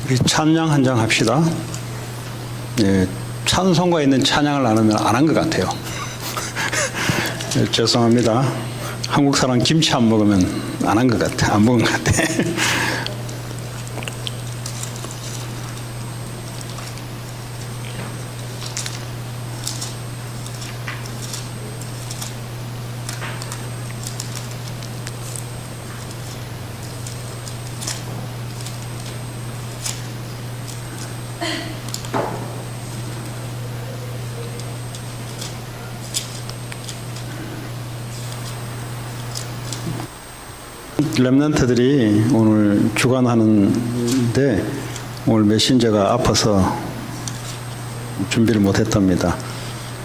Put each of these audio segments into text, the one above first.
우리 찬양 한 장 합시다. 예, 찬송가 있는 찬양을 안 하면 안 한 것 같아요. 예, 죄송합니다. 한국 사람 김치 안 먹으면 안 한 것 같아. 안 먹은 것 같아. 렘넌트들이 오늘 주관하는데 오늘 메신저가 아파서 준비를 못했답니다.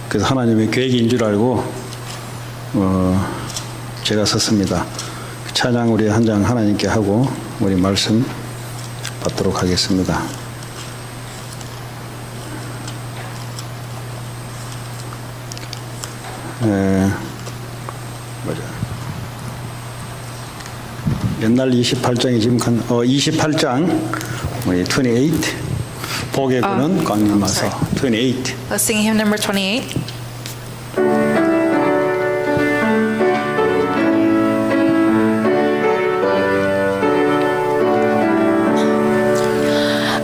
그래서 하나님의 계획인 줄 알고 제가 섰습니다. 찬양 우리 한 장 하나님께 하고 우리 말씀 받도록 하겠습니다. 옛날 28장이 지금 28장 우리 28 복의 근은 광림하서 28. Let's sing hymn number 28.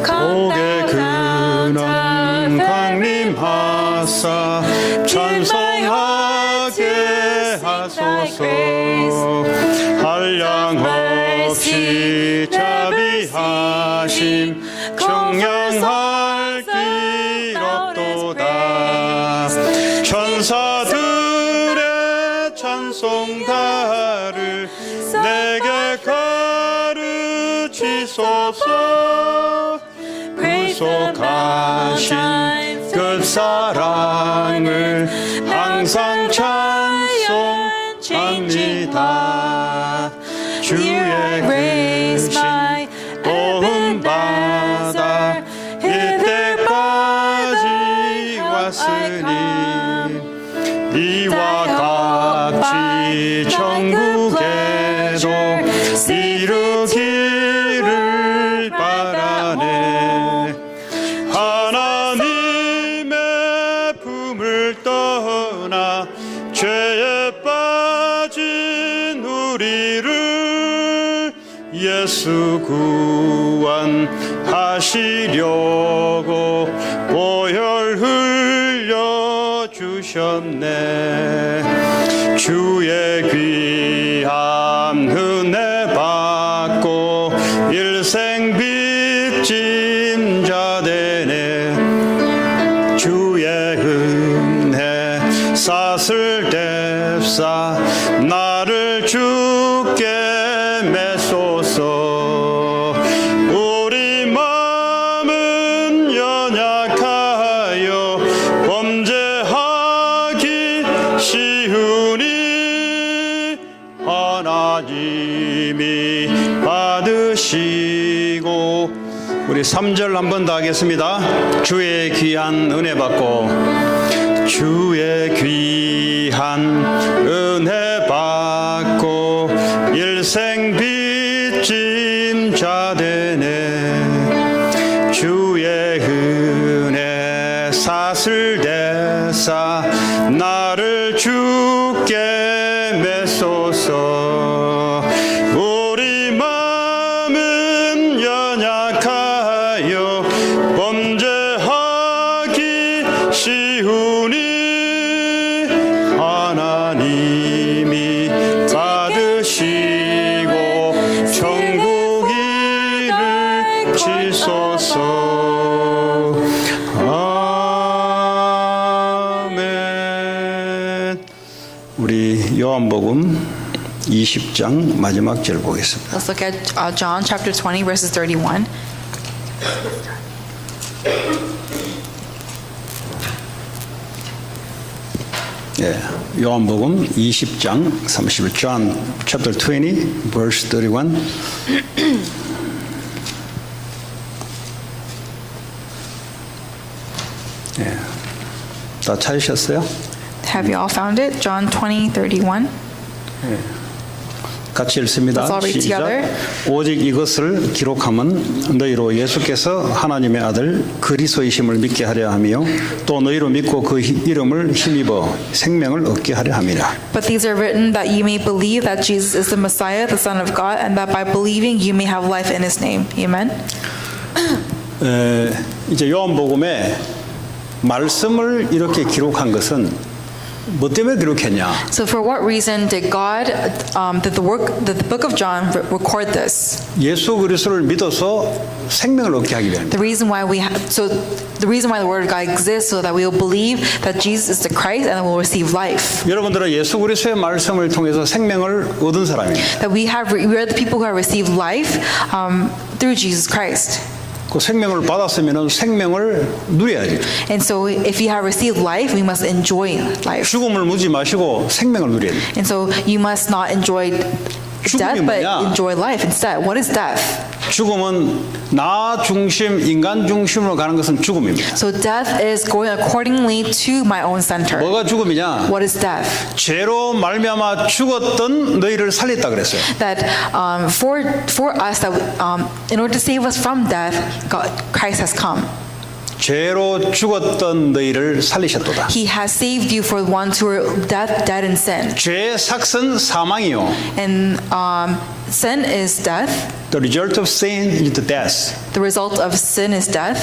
복의 근원 광림하사 찬송하게 하소서. 한량없이 자비하심 청량할 길 없도다. 천사들의 찬송가를 내게 가르치소서. 구속하신 끝사랑을 항상 찬송합니다. 주의 크신 도움받아 이때까지 왔으니 이와 같이 천국에도 이루기를 바라네. 하나님의 품을 떠나 죄에 빠진 우리를 예수 구원하시려고 보혈 흘려 주셨네. 주의 귀한 은혜 받고 일생 빚진 자 되네. 주의 은혜 쌌을 뎁사 나를 주께 메소서. 우리 마음은 연약하여 범죄하기 쉬우니 하나님이 받으시고. 우리 3절 한 번 더 하겠습니다. 주의 귀한 은혜 받고 주의 귀한 은혜 받고 일생 빚진 자 되네. 주의 은혜 쌌을 뎁사 나를 주께 메소서. 우리 마음은 연약하여 범죄하기 쉬우니 하나님이 받으시고 천국 이르치소서. 아멘. 우리 요한복음 20장 마지막 절 보겠습니다. Let's look at John chapter 20 verses 31. 예, 요한복음 20장 30절. John chapter 20 verse 31. 예, 다 찾으셨어요? Have you all found it? John 20, 31. 같이 읽습니다. Let's all read 시작. together. 오직 이것을 기록함은 너희로 예수께서 하나님의 아들 그리스도이심을 믿게 하려 하며 또 너희로 믿고 그 이름을 힘입어 생명을 얻게 하려 함이라. But these are written that you may believe that Jesus is the Messiah, the Son of God, and that by believing you may have life in his name. Amen. 이제 요한복음에 말씀을 이렇게 기록한 것은 뭐 때문에 기록했냐? So for what reason did God, did the book of John record this? 예수 그리스도를 믿어서 생명을 얻게 하기 위함입니다. The reason why the reason why the word of God exists so that we will believe that Jesus is the Christ and will receive life. 여러분들은 예수 그리스도의 말씀을 통해서 생명을 얻은 사람입니다. That we are the people who have received life through Jesus Christ. 그 생명을 받았으면 생명을 누려야지. And so if you have received life, we must enjoy life. 죽음을 묻지 마시고 생명을 누려야 돼. And so you must not enjoy death, but enjoy life instead. What is death? 죽음은 나 중심, 인간 중심으로 가는 것은 죽음입니다. So death is going accordingly to my own center. 뭐가 죽음이냐? What is death? 죄로 말미암아 죽었던 너희를 살렸다 그랬어요. That for us that in order to save us from death, Christ has come. 죄로 죽었던 너희를 살리셨도다. He has saved you for the ones who are dead in sin. 죄의 삭은 사망이요. And sin is death. The result of sin is the death. The result of sin is death.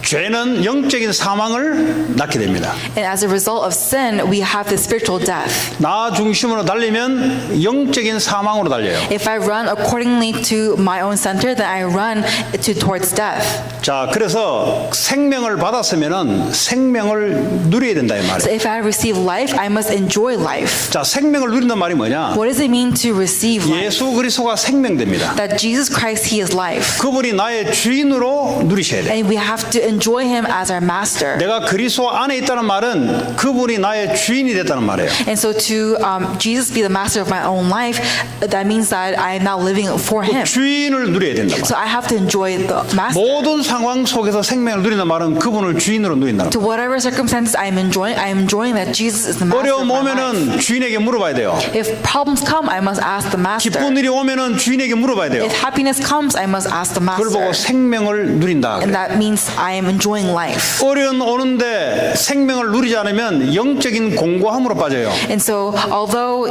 죄는 영적인 사망을 낳게 됩니다. And as a result of sin, we have the spiritual death. 나 중심으로 달리면 영적인 사망으로 달려요. If I run accordingly to my own center, then I run towards death. 자, 그래서 생명을 받았으면은 생명을 누려야 된다 이 So 말이에요. if I receive life, I must enjoy life. 자, 생명을 누린단 말이 뭐냐? What does it mean to receive life? 예수 그리스도가 생명됩니다. That Jesus Christ, He is life. 그분이 나의 주인으로 누리셔야 돼. And we have to enjoy Him as our master. 내가 그리스도 안에 있다는 말은 그분이 나의 주인이 됐다는 말이에요. And so to Jesus be the master of my own life, that means that I am now living for Him. 주인을 누려야 된다 말이에요. So I have to enjoy the master. 모든 상황 속에서 생명을 누린다는 말은 그분을 주인으로 누린다는 To whatever circumstances I am enjoying that Jesus is the 거예요. master of 어려움 my life. 오면은 주인에게 물어봐야 돼요. If problems come, I must ask the master. 기쁜 일이 오면은 주인에게 물어봐야 돼요. If happiness comes, I must ask the 그걸 보고 master. 생명을 누린다. And that means I am enjoying life. 어려움 오는데 생명을 누리지 않으면 영적인 공고함으로 빠져요. And so, although,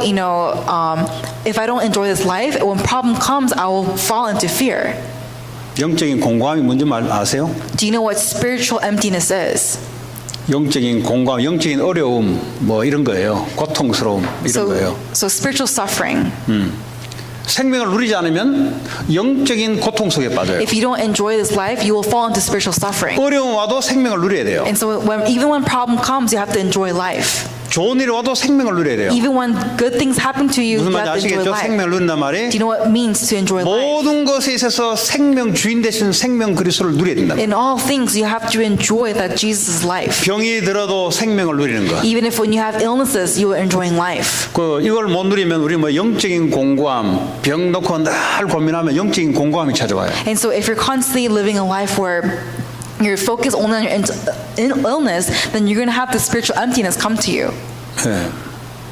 if I don't enjoy this life, when problem comes, I will fall into fear. 영적인 공고함이 뭔지 아세요? Do you know what spiritual emptiness is? 영적인 공고함, 영적인 어려움 뭐 이런 거예요. 고통스러움 이런 거예요. So spiritual suffering. 생명을 누리지 않으면 영적인 고통 속에 빠져요. If you don't enjoy this life, you will fall into spiritual suffering. 어려움 와도 생명을 누려야 돼요. And so, even when problem comes, you have to enjoy life. 좋은 일이 와도 생명을 누려야 돼요. Even when good things happen to you, 무슨 you 말인지 have to enjoy 아시겠죠? life. 생명을 누린단 말이 Do you know what it means to enjoy life? 모든 것에 있어서 생명 주인 되신 생명 그리스도를 누려야 된다. In all things, you have to enjoy that Jesus is life. 병이 들어도 생명을 누리는 거. Even if when you have illnesses, you are enjoying life. 이걸 못 누리면 우리 뭐 영적인 공고함, 병 놓고 늘 고민하면 영적인 공고함이 찾아와요. And so if you're constantly living a life where you're focused only on your illness, then you're going to have the spiritual emptiness come to you. 예.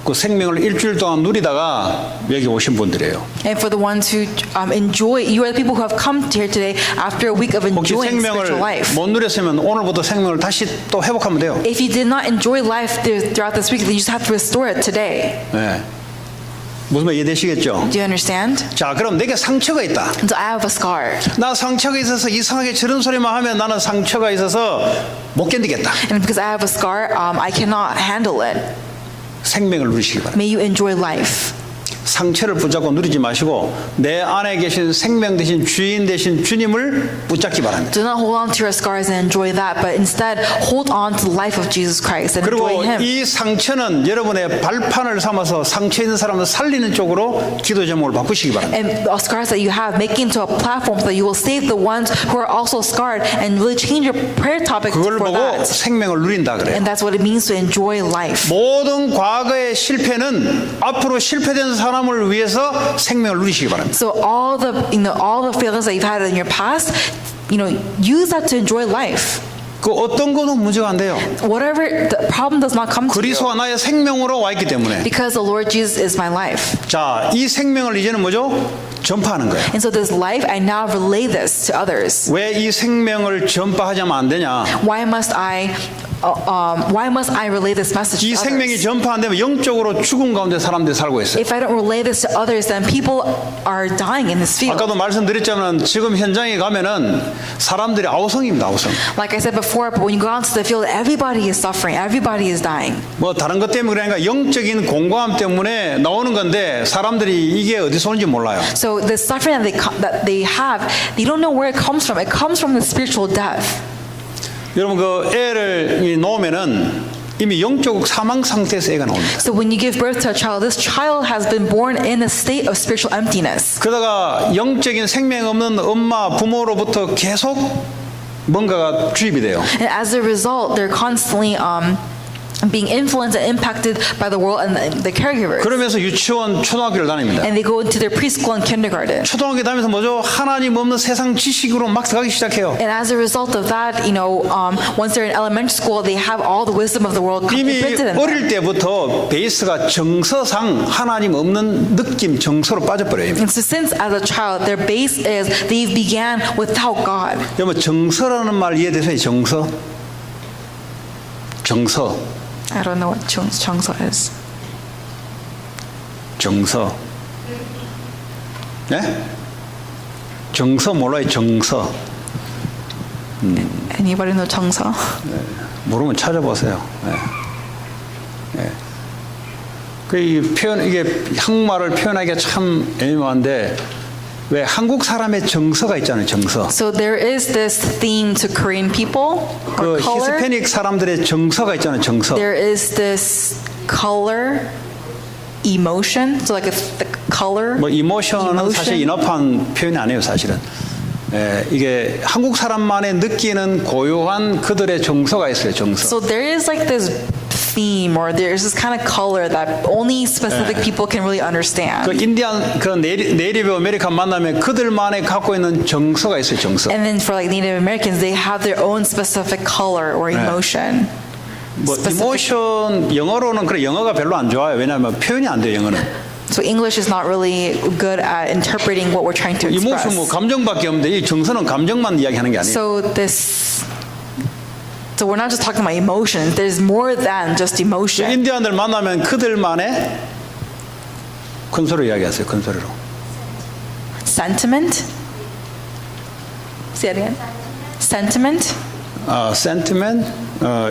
그 생명을 일주일 동안 누리다가 여기 오신 분들이에요. And for the ones who enjoy, you are the people who have come here today after a week of 혹시 enjoying 생명을 spiritual life. 못 누렸으면 오늘부터 생명을 다시 또 회복하면 돼요. If you did not enjoy life throughout this week, then you just have to restore it today. 예. 무슨 말 이해되시겠죠? Do you understand? 자, 그럼 내게 상처가 있다. And so I have a scar. 나 상처가 있어서 이상하게 저런 소리만 하면 나는 상처가 있어서 못 견디겠다. And because I have a scar, I cannot handle it. 생명을 누리시기 바랍니다. May you enjoy life. 상처를 붙잡고 누리지 마시고 내 안에 계신 생명 대신 주인 대신 주님을 붙잡기 바랍니다. Do not hold on to your scars and enjoy that, but instead hold on to the life of Jesus Christ and 그리고 enjoy Him. 이 상처는 여러분의 발판을 삼아서 상처 있는 사람을 살리는 쪽으로 기도 제목을 바꾸시기 바랍니다. And the scars that you have, make it into a platform so that you will save the ones who are also scarred and really change your prayer topic 그걸 for 보고 that. 생명을 누린다 그래요. And that's what it means to enjoy life. 모든 과거의 실패는 앞으로 실패된 사람을 위해서 생명을 누리시기 바랍니다. So all the failures that you've had in your past, use that to enjoy life. 그 어떤 것도 문제가 안 돼요. Whatever the problem does not come to you 그리스도가 나의 생명으로 와 있기 때문에. because the Lord Jesus is my life. 자, 이 생명을 이제는 뭐죠? 전파하는 거예요. And so this life, I now relay this to others. 왜 이 생명을 전파하자면 안 되냐? Why must I relay this message 이 to 생명이 others? 전파 안 되면 영적으로 죽음 가운데 사람들이 살고 있어요. If I don't relay this to others, then people are dying in this field. 아까도 말씀드렸지만 지금 현장에 가면은 사람들이 아우성입니다. 아우성. Like I said before, but when you go out to the field, everybody is suffering. Everybody is dying. 뭐 다른 것 때문에 그러니까 영적인 공고함 때문에 나오는 건데 사람들이 이게 어디서 오는지 몰라요. So the suffering that they have, they don't know where it comes from. It comes from the spiritual death. 여러분 그 애를 놓으면은 이미 영적 사망 상태에서 애가 나옵니다. So when you give birth to a child, this child has been born in a state of spiritual emptiness. 그러다가 영적인 생명 없는 엄마 부모로부터 계속 뭔가가 주입이 돼요. And as a result, they're constantly being influenced and impacted by the world and the caregivers. 그러면서 유치원, 초등학교를 다닙니다. And they go into their preschool and kindergarten. 초등학교 다니면서 뭐죠? 하나님 없는 세상 지식으로 막 들어가기 시작해요. And as a result of that, once they're in elementary school, they have all the wisdom of the world 이미 imprinted in them. 어릴 때부터 베이스가 정서상 하나님 없는 느낌, 정서로 빠져버려요. And so since as a child, their base is they began without God. 여러분 정서라는 말 이해되세요? 정서? 정서. I don't know what 정서 is. 정서. 네? 정서 몰라요? 정서. Anybody know 정서? 모르면 찾아보세요. 네. 네. 이 표현 이게 한국말을 표현하기가 참 애매한데 왜 한국 사람의 정서가 있잖아요. 정서. So there is this theme to Korean people or 그 color. 히스패닉 사람들의 정서가 있잖아요. 정서. There is this color emotion. So like the color. 뭐 이모션은 사실 인업한 표현이 아니에요. 사실은. 이게 한국 사람만의 느끼는 고요한 그들의 정서가 있어요. 정서. So there is like this theme or there's this kind of color that only specific people can really understand. 그 인디안 그 네이티브 아메리칸 만나면 그들만의 갖고 있는 정서가 있어요. 정서. And then for like Native Americans, they have their own specific color or emotion. 뭐 이모션 영어로는 그래 영어가 별로 안 좋아요. 왜냐하면 표현이 안 돼요. 영어는. So English is not really good at interpreting what we're trying to express. 이모션 뭐 감정밖에 없는데 이 정서는 감정만 이야기하는 게 아니에요. So we're not just talking about emotions. There's more than just emotion. 인디안들 만나면 그들만의 큰 소리로 이야기하세요. 큰 소리로. Sentiment. Say it again. Sentiment. sentiment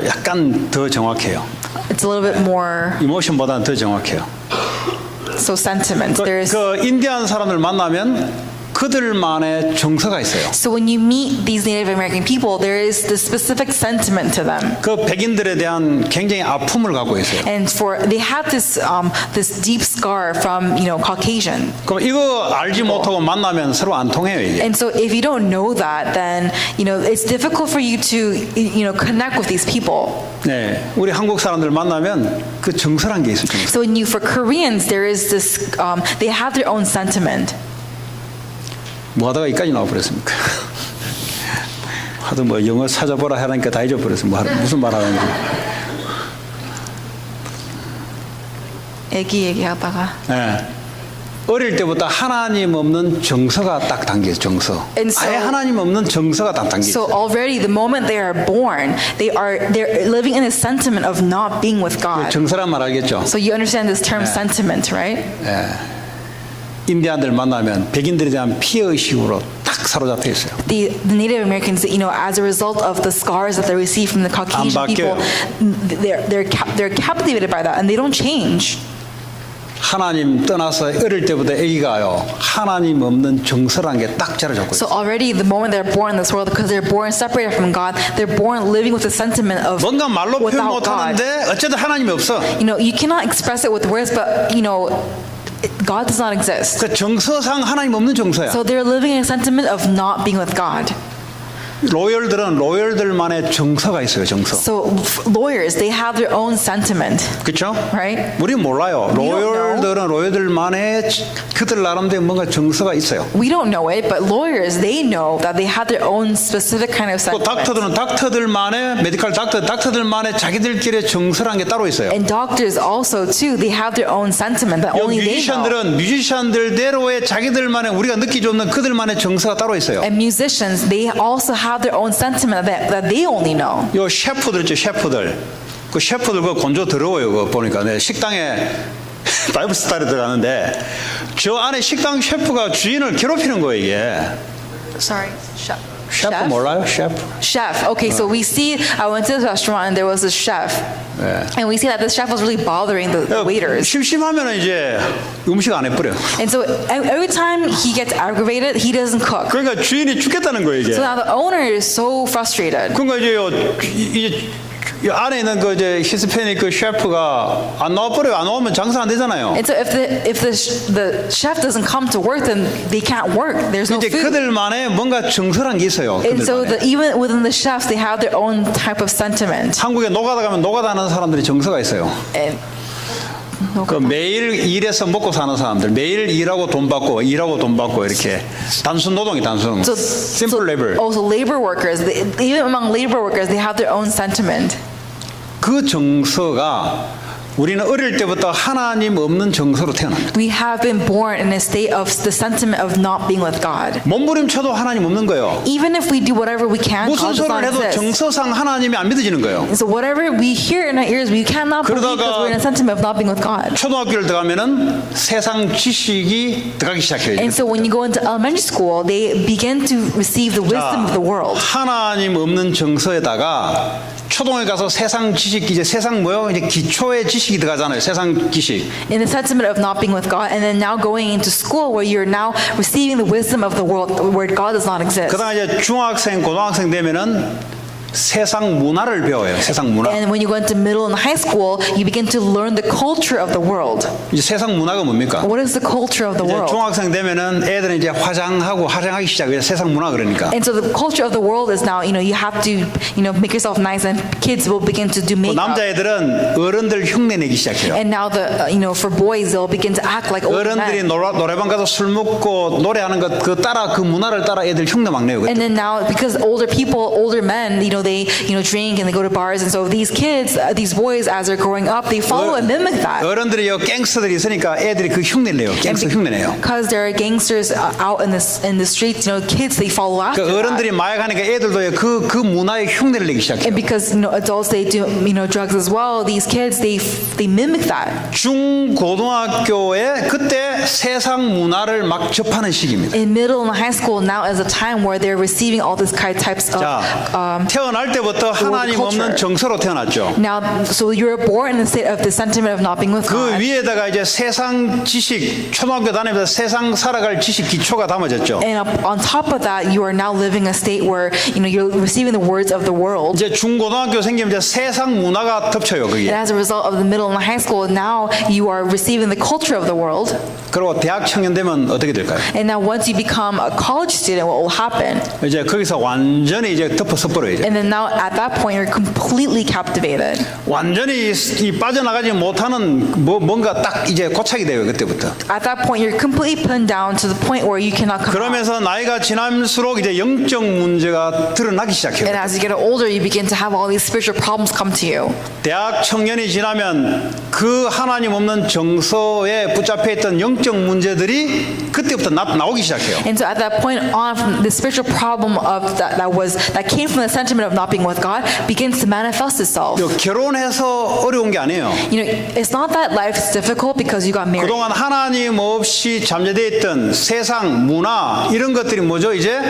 약간 더 정확해요. It's a little bit more. 이모션보다는 더 정확해요. So sentiment. There's. 그 인디안 사람들 만나면 그들만의 정서가 있어요. So when you meet these Native American people, there is this specific sentiment to them. 그 백인들에 대한 굉장히 아픔을 갖고 있어요. And they have this this deep scar from Caucasian. 그럼 이거 알지 못하고 만나면 서로 안 통해요 이게. And so if you don't know that, then it's difficult for you to connect with these people. 네, 우리 한국 사람들 만나면 그 정서란 게 있어요. 정서. So for Koreans, there is this. They have their own sentiment. 뭐 하다가 여기까지 나와버렸습니까? 하도 뭐 영어 찾아보라 하니까 다 잊어버렸어요. 무슨 말 하는지. 얘기하다가. 네. 어릴 때부터 하나님 없는 정서가 딱 담겨있어요. 정서. 아예 하나님 없는 정서가 딱 담겨있어요. So already the moment they are born, they're living in a sentiment of not being with God. 정서란 말 알겠죠? So you understand this term sentiment, right? 인디안들 만나면 백인들에 대한 피해의식으로 딱 사로잡혀 있어요. The Native Americans, as a result of the scars that they receive from the Caucasian people, they're captivated by that and they don't change. 하나님 떠나서 어릴 때부터 아기가요 하나님 없는 정서라는 게 딱 자리 잡고 So 있어요. already the moment they're born in this world, because they're born separated from God, they're born living with the sentiment of 뭔가 말로 표현 without God. 못하는데 어쨌든 하나님이 없어. You cannot express it with words, but God does not exist. 그 정서상 하나님 없는 정서야. So they're living in a sentiment of not being with God. 로열들만의 정서가 있어요. 정서. So lawyers, they have their own sentiment, 그렇죠? right? 우리 몰라요. We don't know. 로열들만의 그들 나름대로 뭔가 정서가 있어요. We don't know it, but lawyers, they know that they have their own specific kind of 또 sentiment. 닥터들만의 메디컬 닥터들만의 자기들끼리의 정서라는 게 따로 있어요. And doctors also too, they have their own sentiment that only they know. 뮤지션들대로의 자기들만의 우리가 느끼지 없는 그들만의 정서가 따로 있어요. And musicians, they also have their own sentiment that they only know. 요 셰프들 있죠, 셰프들. 그 셰프들 그 곤조 더러워요. 그거 보니까 내 식당에 바이브 스타일에 들어가는데 저 안에 식당 셰프가 주인을 괴롭히는 거예요, 이게. Sorry, chef. 셰프 몰라요? 셰프. Chef. Okay, so we see, I went to the restaurant and there was a chef. And we see that the chef was really bothering the waiters. 심심하면 이제 음식 안 해버려. And so every time he gets aggravated, he doesn't cook. 그러니까 주인이 죽겠다는 거예요, 이게. So now the owner is so frustrated. 그러니까 이제 이 안에 있는 그 이제 히스패닉 그 셰프가 안 나와버려요. 안 나오면 장사 안 되잖아요. And so if the chef doesn't come to work, then they can't work. There's no 이제 food. 그들만의 뭔가 정서란 게 있어요. And so 그들만의. even within the chefs, they have their own type of sentiment. 한국에 노가다 가면 노가다 하는 사람들이 정서가 있어요. And 그 매일 일해서 먹고 사는 사람들, 매일 일하고 돈 받고 이렇게 단순 노동이 단순. simple labor. Also labor workers, even among labor workers, they have their own sentiment. 그 정서가 우리는 어릴 때부터 하나님 없는 정서로 태어납니다. We have been born in a state of the sentiment of not being with God. 몸부림쳐도 하나님 없는 거예요. Even if we do whatever we can, 무슨 God does 소리를 not 해도 exist. 정서상 하나님이 안 믿어지는 거예요. And so whatever we hear in our ears, we cannot believe because we're in a sentiment of not being with God. 초등학교를 들어가면은 세상 지식이 들어가기 시작해요. And so when you go into elementary school, they begin to receive the wisdom of the world. 하나님 없는 정서에다가 초등학교 가서 세상 지식 이제 세상 뭐요? 이제 기초의 지식이 들어가잖아요. 세상 지식. In the sentiment of not being with God, and then now going into school where you're now receiving the wisdom of the world where God does not exist. 그다음 이제 중학생, 고등학생 되면은 세상 문화를 배워요. 세상 문화. And when you go into middle and high school, you begin to learn the culture of the world. 이제 세상 문화가 뭡니까? What is the culture of the 이제 world? 중학생 되면은 애들은 이제 화장하기 시작해요. 세상 문화 그러니까. And so the culture of the world is now, you have to, make yourself nice, and kids will begin to do makeup. 남자애들은 어른들 흉내내기 시작해요. And now for boys, they'll begin to act like older 어른들이 men. 노래방 가서 술 먹고 노래하는 것 그 문화를 따라 애들 흉내 막 내요. And then now, because older men, they drink and they go to bars, and so these kids, these boys, as they're growing up, they follow and mimic that. 어른들이 갱스터들이 있으니까 애들이 그 흉내를 내요. 갱스터 흉내내요. Because there are gangsters out in the streets, kids, they follow 그 after that. 어른들이 마약하니까 애들도 그 문화에 흉내를 내기 시작해요. And because adults, they do drugs as well, these kids, they mimic that. 중고등학교에 그때 세상 문화를 막 접하는 시기입니다. In middle and high school now is a time where they're receiving all these types of 자, 태어날 때부터 하나님 없는 정서로 태어났죠. Now, so you're born in the state of the sentiment of not being with 그 God. 위에다가 이제 세상 지식, 초등학교 다니면서 세상 살아갈 지식 기초가 담아졌죠. And on top of that, you are now living a state where you're receiving the words of the world. 이제 중고등학교 생기면 이제 세상 문화가 덮쳐요, And 그게. as a result of the middle and high school, now you are receiving the culture of the world. 그리고 대학 청년 되면 어떻게 될까요? And now once you become a college student, what will happen? 이제 거기서 완전히 이제 덮어서 버려요. 이제. And then now at that point, you're completely captivated. 완전히 이 빠져나가지 못하는 뭔가 딱 이제 고착이 돼요, 그때부터. At that point, you're completely pinned down to the point where you cannot come out. 그러면서 나이가 지날수록 이제 영적 문제가 드러나기 시작해요. And as you get older, you begin to have all these spiritual problems come to you. 대학 청년이 지나면 그 하나님 없는 정서에 붙잡혀 있던 영적 문제들이 그때부터 나오기 시작해요. And so at that point on, from the spiritual problem of that came from the sentiment of not being with God begins to manifest itself. 결혼해서 어려운 게 아니에요. It's not that life is difficult because you got married. 그동안 하나님 없이 잠재되어 있던 세상, 문화 이런 것들이 뭐죠? 이제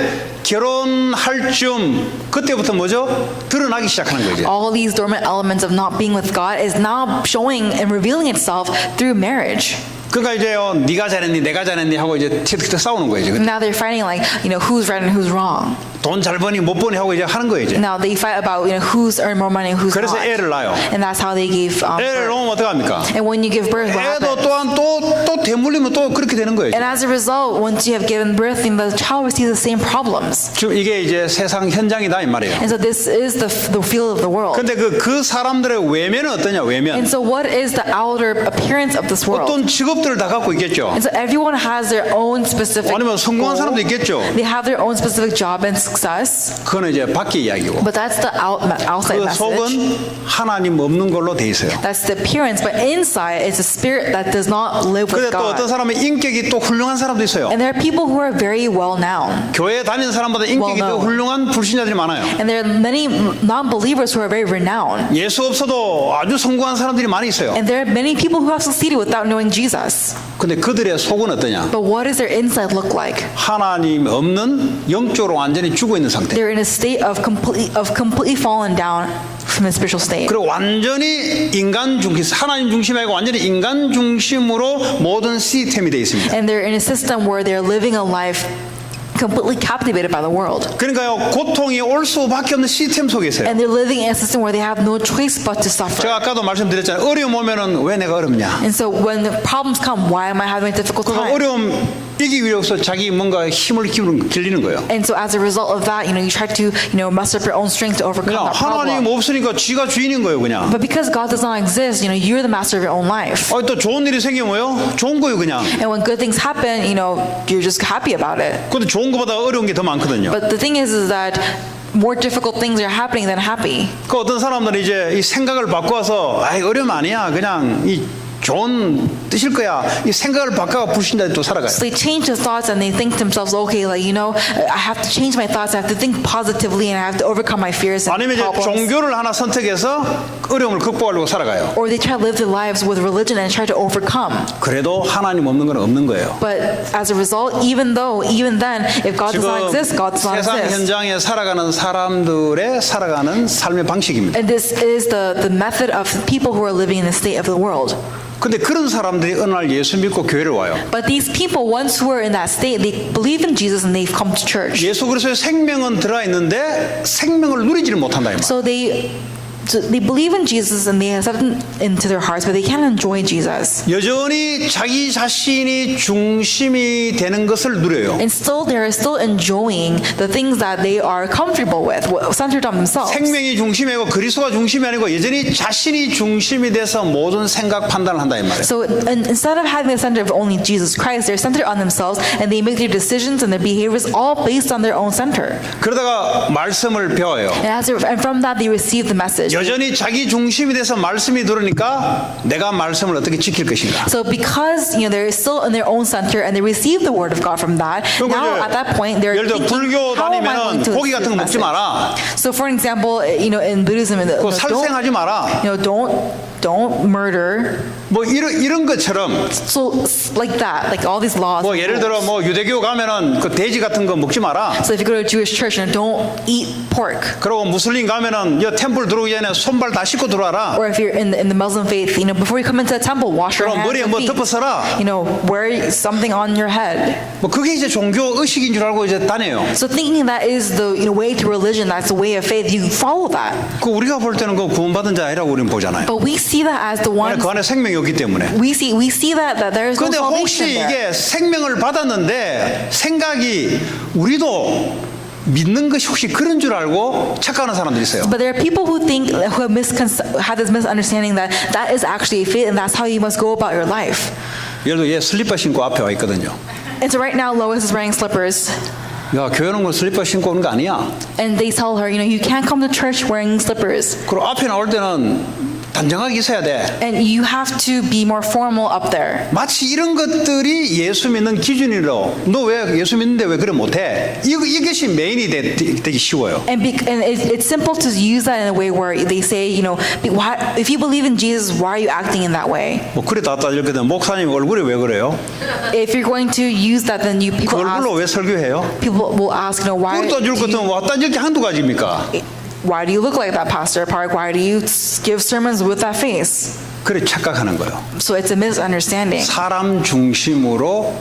결혼할 쯤 그때부터 뭐죠? 드러나기 시작하는 거죠. All these dormant elements of not being with God is now showing and revealing itself through marriage. 그러니까 이제요, 네가 잘했니, 내가 잘했니 하고 이제 싸우는 거예요. 지금. Now they're fighting like, who's right and who's wrong. 돈 잘 버니 못 버니 하고 이제 하는 거예요 이제. Now they fight about who's earned more money and who's 그래서 not. 애를 낳아요. And that's how they give 애를 birth. 낳으면 어떻게 합니까? And when you give birth, what 애도 happens? 또한 또 대물리면 또 그렇게 되는 거예요. And as a result, once you have given birth, then the child receives the same problems. 지금 이게 이제 세상 현장이다 이 말이에요. And so this is the field of the world. 근데 그 사람들의 외면은 어떠냐 외면. And so what is the outer appearance of this world? 어떤 직업들을 다 갖고 있겠죠. And so everyone has their own specific 아니면 성공한 goal. 사람도 있겠죠. They have their own specific job and success. 그거는 이제 밖의 이야기고. But that's the outside 그 message. 속은 하나님 없는 걸로 돼 있어요. That's the appearance. But inside, it's a spirit that does not live with 근데 또 어떤 God. 사람의 인격이 또 훌륭한 사람도 있어요. And there are people who are very well known. 교회에 다니는 사람보다 인격이 더 Well known. 훌륭한 불신자들이 많아요. And there are many non-believers who are very renowned. 예수 없어도 아주 성공한 사람들이 많이 있어요. And there are many people who have succeeded without knowing Jesus. 근데 그들의 속은 어떠냐? But what does their inside look like? 하나님 없는 영적으로 완전히 죽어 있는 상태. They're in a state of completely fallen down from the spiritual state. 그리고 완전히 인간 중심, 하나님 중심이 아니고 완전히 인간 중심으로 모든 시스템이 되어 있습니다. And they're in a system where they're living a life completely captivated by the world. 그러니까요, 고통이 올 수밖에 없는 시스템 속에 있어요. And they're living in a system where they have no choice but to suffer. 제가 아까도 말씀드렸잖아요. 어려움 오면은 왜 내가 어렵냐? And so when the problems come, why am I having a difficult 그 time? 어려움 이기기 위해서 자기 뭔가 힘을 길리는 거예요. And so as a result of that, you try to, muster up your own strength to overcome 그냥 that 하나님 problem. 없으니까 지가 주인인 거예요, 그냥. But because God does not exist, you're the master of your own life. 또 좋은 일이 생기면 뭐요? 좋은 거예요, 그냥. And when good things happen, you're just happy about it. 근데 좋은 것보다 어려운 게 더 많거든요. But the thing is that more difficult things are happening than happy. 그 어떤 사람들은 이제 이 생각을 바꿔서 아이 어려움 아니야, 그냥 이 좋은 뜻일 거야. 이 생각을 바꿔 불신자들이 또 살아가요. So they change their thoughts and they think to themselves, okay, I have to change my thoughts. I have to think positively and I have to overcome my fears and 아니면 이제 problems. 종교를 하나 선택해서 어려움을 극복하려고 살아가요. Or they try to live their lives with religion and try to overcome. 그래도 하나님 없는 건 없는 거예요. But as a result, even then, if God does not exist, God does not 세상 exist. 현장에 살아가는 사람들의 살아가는 삶의 방식입니다. And this is the method of people who are living in the state of the world. 근데 그런 사람들이 어느 날 예수 믿고 교회를 와요. But these people, once who are in that state, they believe in Jesus and they've come to church. 예수 그리스도의 생명은 들어가 있는데 생명을 누리지를 못한다 이 말. So they believe in Jesus and they accept him into their hearts, but they can't enjoy Jesus. 여전히 자기 자신이 중심이 되는 것을 누려요. And still, they're still enjoying the things that they are comfortable with, centered on themselves. 생명이 중심이고 그리스도가 중심이 아니고 여전히 자신이 중심이 돼서 모든 생각 판단을 한다 이 말이에요. So instead of having the center of only Jesus Christ, they're centered on themselves and they make their decisions and their behaviors all based on their own center. 그러다가 말씀을 배워요. And from that, they receive the message. 여전히 자기 중심이 돼서 말씀이 들으니까 내가 말씀을 어떻게 지킬 것인가. So because they're still in their own center and they receive the word of God from that, now at that point they're 예를 들어 thinking, 불교 how am I 다니면은 going to 고기 receive 같은 거 the 먹지 message? 마라. So for example, in Buddhism, 그 살생하지 마라. don't murder. 뭐 이런 것처럼 So like that, like all these laws. 뭐 and 예를 들어 rules. 뭐 유대교 가면은 그 돼지 같은 거 먹지 마라. So if you go to a Jewish church, don't eat pork. 그리고 무슬림 가면은 이 템플 들어오기 전에 손발 다 씻고 들어와라. Or if you're in the Muslim faith, before you come into the temple, wash your 그럼 hands 머리에 and 뭐 feet. 덮어서라. Wear something on your head. 뭐 그게 이제 종교 의식인 줄 알고 이제 다녀요. So thinking that is the way to religion, that's the way of faith, you follow that. 그 우리가 볼 때는 그 구원받은 자이라고 우리는 보잖아요. But we see that as the 안에 ones. 그 안에 생명이 없기 때문에. We see that there is no 그런데 혹시 salvation there. 이게 생명을 받았는데 생각이 우리도 믿는 것이 혹시 그런 줄 알고 착각하는 사람들이 있어요. But there are people who think, who have this misunderstanding that is actually faith and that's how you must go about your life. 예를 들어 얘 슬리퍼 신고 앞에 와 있거든요. And so right now Lois is wearing slippers. 야, 교회 오는 건 슬리퍼 신고 오는 거 아니야. And they tell her, you can't come to church wearing slippers. 그리고 앞에 나올 때는 단정하게 있어야 돼. And you have to be more formal up there. 마치 이런 것들이 예수 믿는 기준이로 너 왜 예수 믿는데 왜 그래 못해? 이것이 메인이 되기 쉬워요. And it's simple to use that in a way where they say, if you believe in Jesus, why are you acting in that way? 뭐 그래 다 따질거든. 목사님 얼굴이 왜 그래요? If you're going to use that, then 그 얼굴로 왜 설교해요? people will ask, why 그걸 따질 것은 와 따질 게 한두 가지입니까? why do you look like that, Pastor Park? Why do you give sermons with that face? 그래 착각하는 거예요. So it's a misunderstanding. 사람 중심으로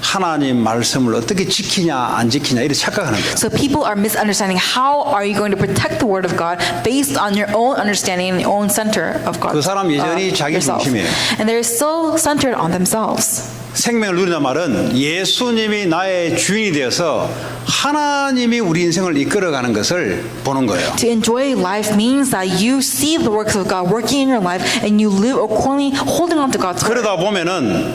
하나님 말씀을 어떻게 지키냐 안 지키냐 이렇게 착각하는 거예요. So people are misunderstanding how are you going to protect the word of God based on your own understanding and your own center of God. 그 사람 여전히 자기 yourself. 중심이에요. And they're so centered on themselves. 생명을 누리는 말은 예수님이 나의 주인이 되어서 하나님이 우리 인생을 이끌어가는 것을 보는 거예요. To enjoy life means that you see the works of God working in your life and you live accordingly, holding on to God's word. 그러다 보면은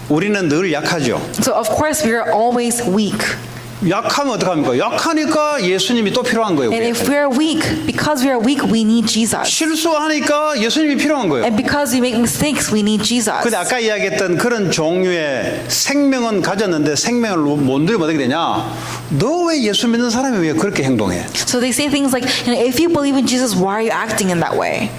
우리는 늘 약하죠. So of course we are always weak. 약하면 어떡합니까? 약하니까 예수님이 또 필요한 거예요. And 우리한테. if we are weak, because we are weak, we need Jesus. 실수하니까 예수님이 필요한 거예요. And because we make mistakes, we need Jesus. 근데 아까 이야기했던 그런 종류의 생명은 가졌는데 생명을 못 누리면 어떻게 되냐? 너 왜 예수 믿는 사람이 왜 그렇게 행동해? So they say things like, if you believe in Jesus, why are you acting in that way?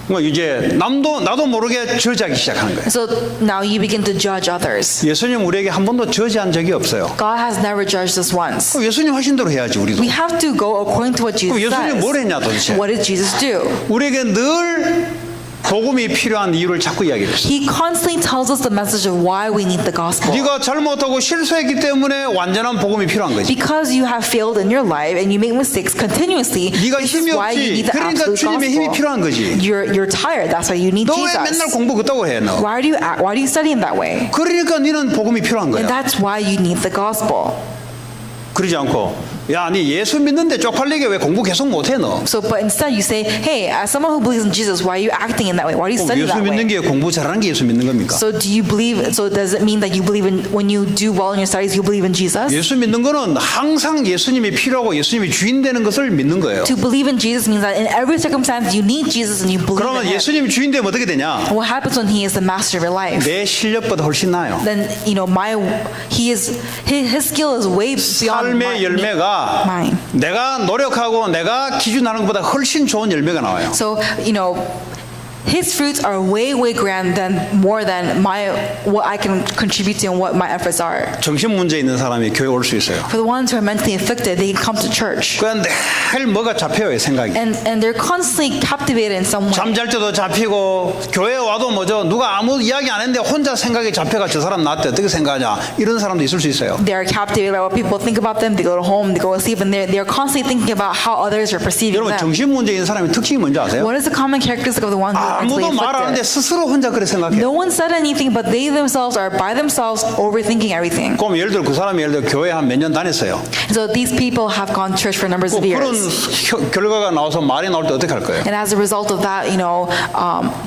뭐 이제 나도 모르게 저지하기 시작하는 거예요. So now you begin to judge others. 예수님 우리에게 한 번도 저지한 적이 없어요. God has never judged us once. 그럼 예수님 하신 대로 해야지 우리도. We have to go according to what Jesus 그럼 예수님 뭘 했냐 도대체? says. What did Jesus do? 우리에게 늘 복음이 필요한 이유를 자꾸 이야기했어요. He constantly tells us the message of why we need the gospel. 네가 잘못하고 실수했기 때문에 완전한 복음이 필요한 거지. Because you have failed in your life and you make mistakes continuously, 네가 this is 힘이 why you 없지. need the 그러니까 absolute 주님의 힘이 gospel. 필요한 거지. You're tired. That's why you need 너 왜 맨날 Jesus. 공부 그따고 해 너? Why do you study in that way? 그러니까 너는 복음이 필요한 And 거야. that's why you need the gospel. 그러지 않고 야, 네 예수 믿는데 쪽팔리게 왜 공부 계속 못해 너? So, but instead you say, hey, as someone who believes in Jesus, why are you acting in that way? Why do you study 예수 that 믿는 게 way? 공부 잘하는 게 예수 믿는 겁니까? So do you believe, so does it mean that you believe in, when you do well in your studies, you believe in Jesus? 예수 믿는 거는 항상 예수님이 필요하고 예수님이 주인 되는 것을 믿는 거예요. To believe in Jesus means that in every circumstance you need Jesus and you believe 그러면 in Him. 예수님이 주인 되면 어떻게 되냐? What happens when He is the master of your life? 내 실력보다 훨씬 나아요. Then his skill is way beyond 삶의 열매가 mine. 내가 노력하고 내가 기준하는 것보다 훨씬 좋은 열매가 나와요. So his fruits are way grand than more than what I can contribute to and what my efforts are. 정신 문제 있는 사람이 교회 올 수 있어요. For the ones who are mentally afflicted, they can come to church. 그런데 늘 뭐가 잡혀요 생각이. And they're constantly captivated in some way. 잠잘 때도 잡히고 교회 와도 뭐죠 누가 아무 이야기 안 했는데 혼자 생각이 잡혀가 저 사람 나한테 어떻게 생각하냐 이런 사람도 있을 수 있어요. They are captivated by what people think about them. They go home, they go to sleep, and they're constantly thinking about how others are perceiving 여러분 them. 정신 문제 있는 사람의 특징이 뭔지 아세요? What is the common characteristic of the one who is mentally 아무도 말 안 하는데 afflicted? 스스로 혼자 그렇게 생각해요. No one said anything, but they themselves are by themselves overthinking everything. 그럼 예를 들어 그 사람이 예를 들어 교회 한 몇 년 다녔어요. So these people have gone to church for numbers of 그런 years. 결과가 나와서 말이 나올 때 어떻게 할 거예요? And as a result of that,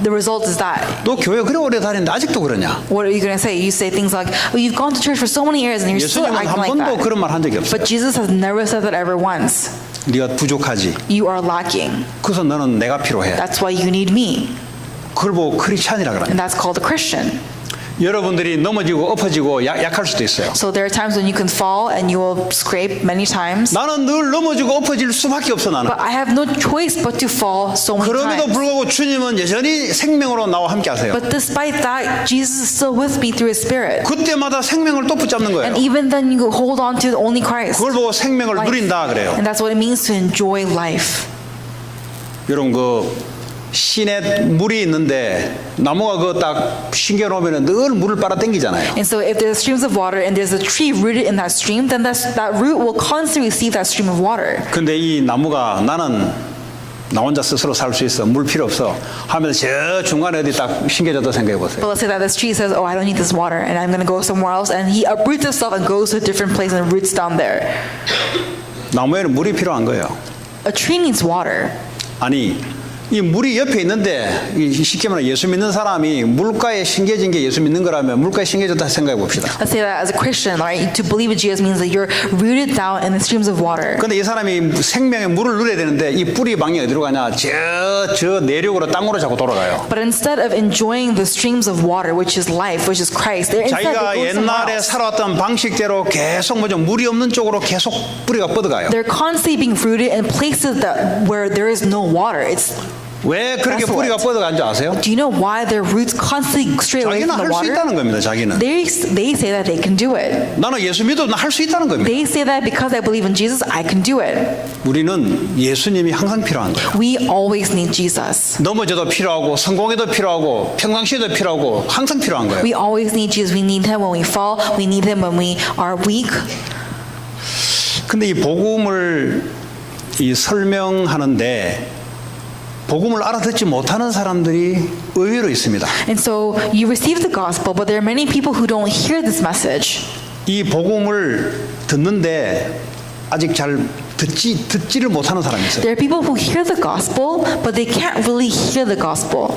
the result is that 너 교회 그래 오래 다녔는데 아직도 그러냐? what are you going to say? You say things like, "Oh, you've gone to church for so many years and you're still 예수님은 한 acting like 번도 that." 그런 말 한 적이 없어요. But Jesus has never said that ever once. 네가 부족하지. You are lacking. 그래서 너는 내가 필요해. That's why you need me. 그걸 보고 크리스찬이라 그러냐? And that's called a Christian. 여러분들이 넘어지고 엎어지고 약할 수도 있어요. So there are times when you can fall and you will scrape many times. 나는 늘 넘어지고 엎어질 수밖에 없어 나는. But I have no choice but to fall so many 그럼에도 times. 불구하고 주님은 여전히 생명으로 나와 함께 하세요. But despite that, Jesus is still with me through His Spirit. 그때마다 생명을 또 붙잡는 거예요. And even then, you hold on to only Christ. 그걸 보고 생명을 Life. 누린다 그래요. And that's what it means to enjoy life. 여러분 시내 물이 있는데 나무가 그거 딱 신겨 놓으면 늘 물을 빨아 당기잖아요. And so if there's streams of water and there's a tree rooted in that stream, then that root will constantly receive that stream of water. 근데 이 나무가 나는 나 혼자 스스로 살 수 있어. 물 필요 없어. 하면서 저 중간에 어디 딱 신겨졌다 생각해 보세요. But let's say that this tree says, "Oh, I don't need this water, and I'm going to go somewhere else," and he uproots himself and goes to a different place and roots down there. 나무에는 물이 필요한 거예요. A tree needs water. 아니 이 물이 옆에 있는데 쉽게 말하면 예수 믿는 사람이 물가에 신겨진 게 예수 믿는 거라면 물가에 신겨졌다 생각해 봅시다. Let's say that as a Christian, right? To believe in Jesus means that you're rooted down in the streams of water. 근데 이 사람이 생명의 물을 누려야 되는데 이 뿌리 방향이 어디로 가냐? 저 내륙으로 땅으로 자꾸 돌아가요. But instead of enjoying the streams of water, which is life, which is Christ, they're instead 자기가 they go somewhere 옛날에 else. 살았던 방식대로 계속 물이 없는 쪽으로 계속 뿌리가 뻗어가요. They're constantly being rooted in places where there is no water. It's 왜 그렇게 desolate. 뿌리가 뻗어간지 아세요? Do you know why their roots constantly stray away 자기는 from the 할 수 water? 있다는 겁니다. 자기는. They say that they can do it. 나는 예수 믿어도 할 수 있다는 겁니다. They say that because I believe in Jesus, I can do it. 우리는 예수님이 항상 필요한 거예요. We always need Jesus. 넘어져도 필요하고 성공해도 필요하고 평상시에도 필요하고 항상 필요한 거예요. We always need Jesus. We need Him when we fall. We need Him when we are weak. 근데 이 복음을 이 설명하는데 복음을 알아듣지 못하는 사람들이 의외로 있습니다. And so you receive the gospel, but there are many people who don't hear this message. 이 복음을 듣는데 아직 잘 듣지를 못하는 사람이 있어요. There are people who hear the gospel, but they can't really hear the gospel.